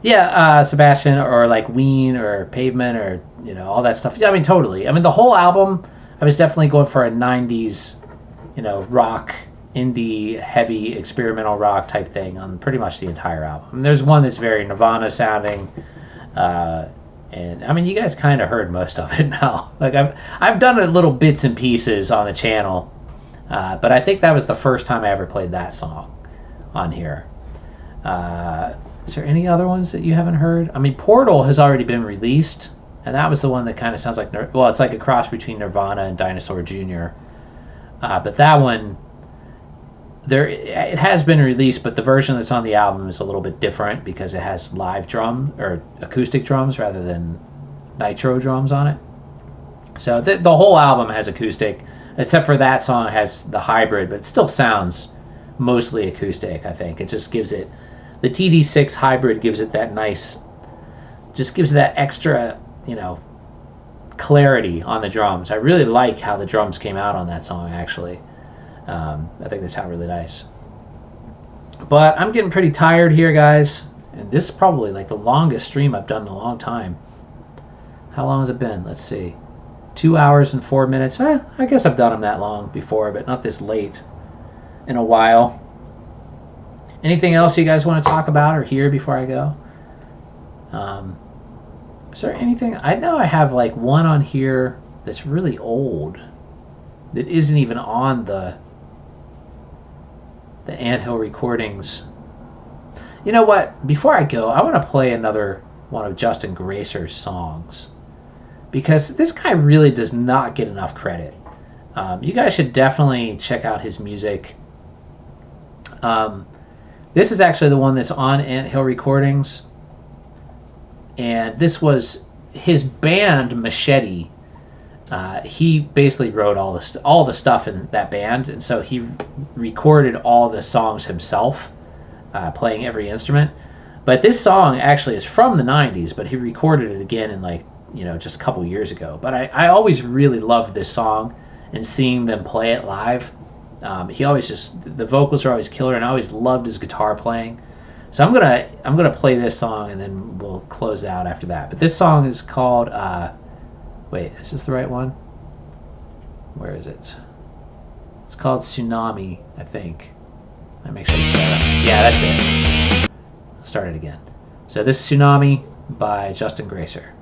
Yeah, Sebastian, or like Ween or Pavement, or all that stuff. I mean, totally. I mean, the whole album, I was definitely going for a '90s, rock, indie, heavy, experimental rock type thing on pretty much the entire album. And there's one that's very Nirvana sounding, and I mean, you guys kind of heard most of it now. Like I've done it little bits and pieces on the channel, but I think that was the first time I ever played that song on here. Is there any other ones that you haven't heard? I mean, Portal has already been released, and that was the one that kind of sounds like, it's like a cross between Nirvana and Dinosaur Jr. But that one, it has been released, but the version that's on the album is a little bit different because it has live drum or acoustic drums rather than nitro drums on it. So the whole album has acoustic, except for that song has the hybrid, but it still sounds mostly acoustic, I think. It just gives it, the TD6 hybrid gives it that nice, just gives that extra, clarity on the drums. I really like how the drums came out on that song, actually. I think they sound really nice. But I'm getting pretty tired here, guys. And this is probably like the longest stream I've done in a long time. How long has it been? Let's see. 2 hours and 4 minutes. I guess I've done them that long before, but not this late in a while. Anything else you guys want to talk about or hear before I go? Is there anything? I know I have like one on here that's really old that isn't even on the Anthill recordings. You know what? Before I go, I want to play another one of Justin Gracer's songs because this guy really does not get enough credit. You guys should definitely check out his music. This is actually the one that's on Anthill Recordings, and this was his band Machete. He basically wrote all the stuff in that band, and so he recorded all the songs himself, playing every instrument. But this song actually is from the '90s, but he recorded it again in just a couple years ago. But I always really loved this song, and seeing them play it live. He always the vocals are always killer, and I always loved his guitar playing. So I'm gonna play this song, and then we'll close it out after that. But this song is called wait, is this the right one? Where is it? It's called Tsunami, I think. Let me make sure you start up. Yeah, that's it. I'll start it again. So this is Tsunami by Justin Gracer.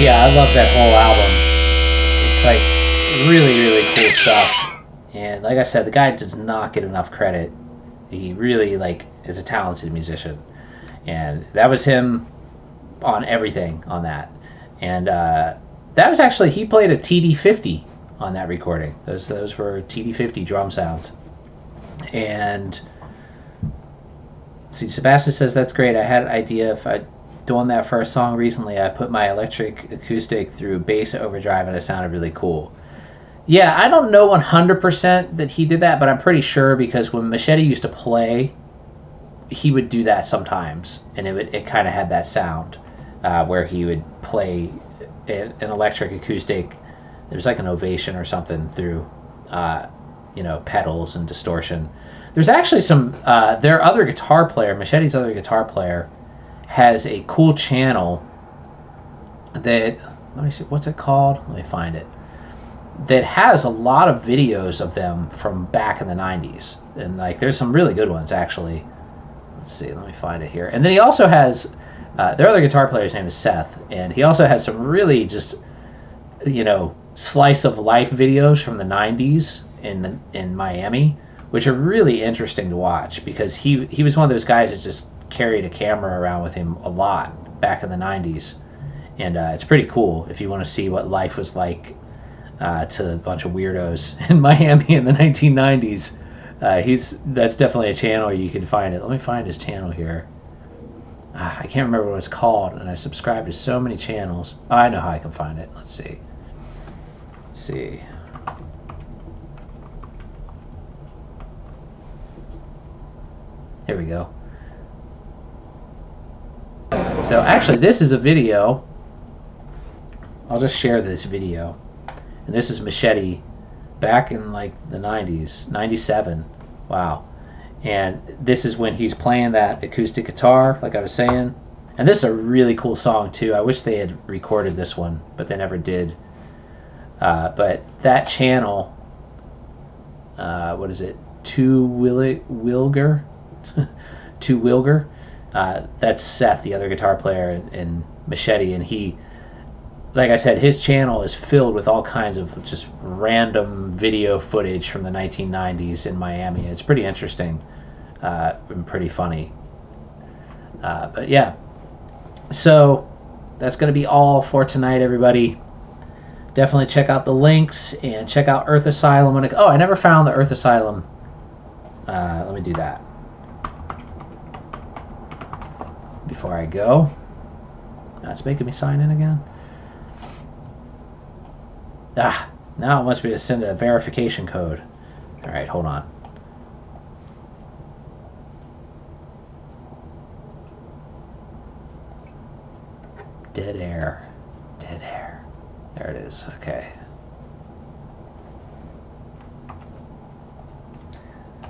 Yeah, I love that whole album. It's like really, really cool stuff. And like I said, the guy does not get enough credit. He really is a talented musician. And that was him on everything on that. And that was actually, he played a TD-50 on that recording. Those were TD-50 drum sounds. And see, Sebastian says that's great. I had an idea if I doing that for a song recently. I put my electric acoustic through bass overdrive and it sounded really cool. Yeah, I don't know 100% that he did that, but I'm pretty sure because when Machete used to play, he would do that sometimes, and it kind of had that sound where he would play an electric acoustic. It was like an ovation or something through, pedals and distortion. There's actually some. Their other guitar player, Machete's other guitar player, has a cool channel that, let me see, what's it called? Let me find it. That has a lot of videos of them from back in the 90s. And like there's some really good ones actually. Let's see, let me find it here. And then he also has their other guitar player's name is Seth, and he also has some really just slice of life videos from the 90s in Miami, which are really interesting to watch because he was one of those guys that just carried a camera around with him a lot back in the 90s. And it's pretty cool if you want to see what life was like to a bunch of weirdos in Miami in the 1990s. That's definitely a channel you can find it. Let me find his channel here. I can't remember what it's called, and I subscribe to so many channels. Oh, I know how I can find it. Let's see. Here we go. So actually, this is a video. I'll just share this video. And this is Machete back in like the 90s, 97. Wow. And this is when he's playing that acoustic guitar, like I was saying. And this is a really cool song too. I wish they had recorded this one, but they never did. But that channel, what is it? Wilger? To Wilger. That's Seth, the other guitar player in Machete, and he, like I said, his channel is filled with all kinds of just random video footage from the 1990s in Miami. It's pretty interesting and pretty funny. But yeah, so that's going to be all for tonight, everybody. Definitely check out the links and check out Earth Asylum. I never found the Earth Asylum. Let me do that before I go. It's making me sign in again. Now it wants me to send a verification code. All right, hold on. Dead air. There it is. Okay. Oh,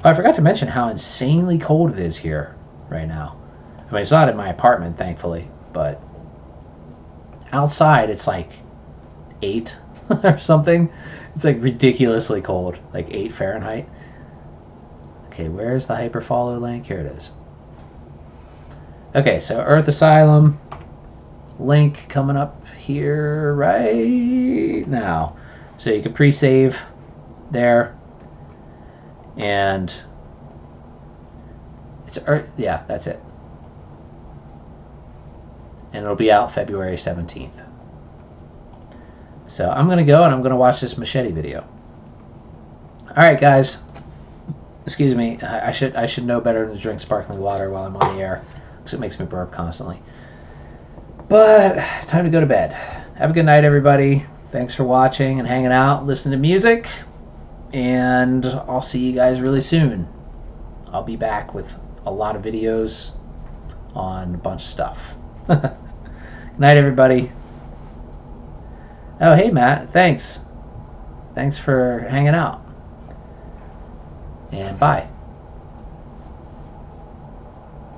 I forgot to mention how insanely cold it is here right now. I mean, it's not in my apartment, thankfully, but outside it's like 8 or something. It's like ridiculously cold, like 8 Fahrenheit. Okay, where's the hyperfollow link? Here it is. Okay, so Earth Asylum link coming up here right now. So you can pre-save there. And it's yeah, that's it. And it'll be out February 17th. So I'm gonna go and I'm gonna watch this Machete video. All right, guys. Excuse me. I should know better than to drink sparkling water while I'm on the air, because it makes me burp constantly. But time to go to bed. Have a good night, everybody. Thanks for watching and hanging out, listening to music. And I'll see you guys really soon. I'll be back with a lot of videos on a bunch of stuff. Good night, everybody. Oh, hey, Matt. Thanks for hanging out. And bye.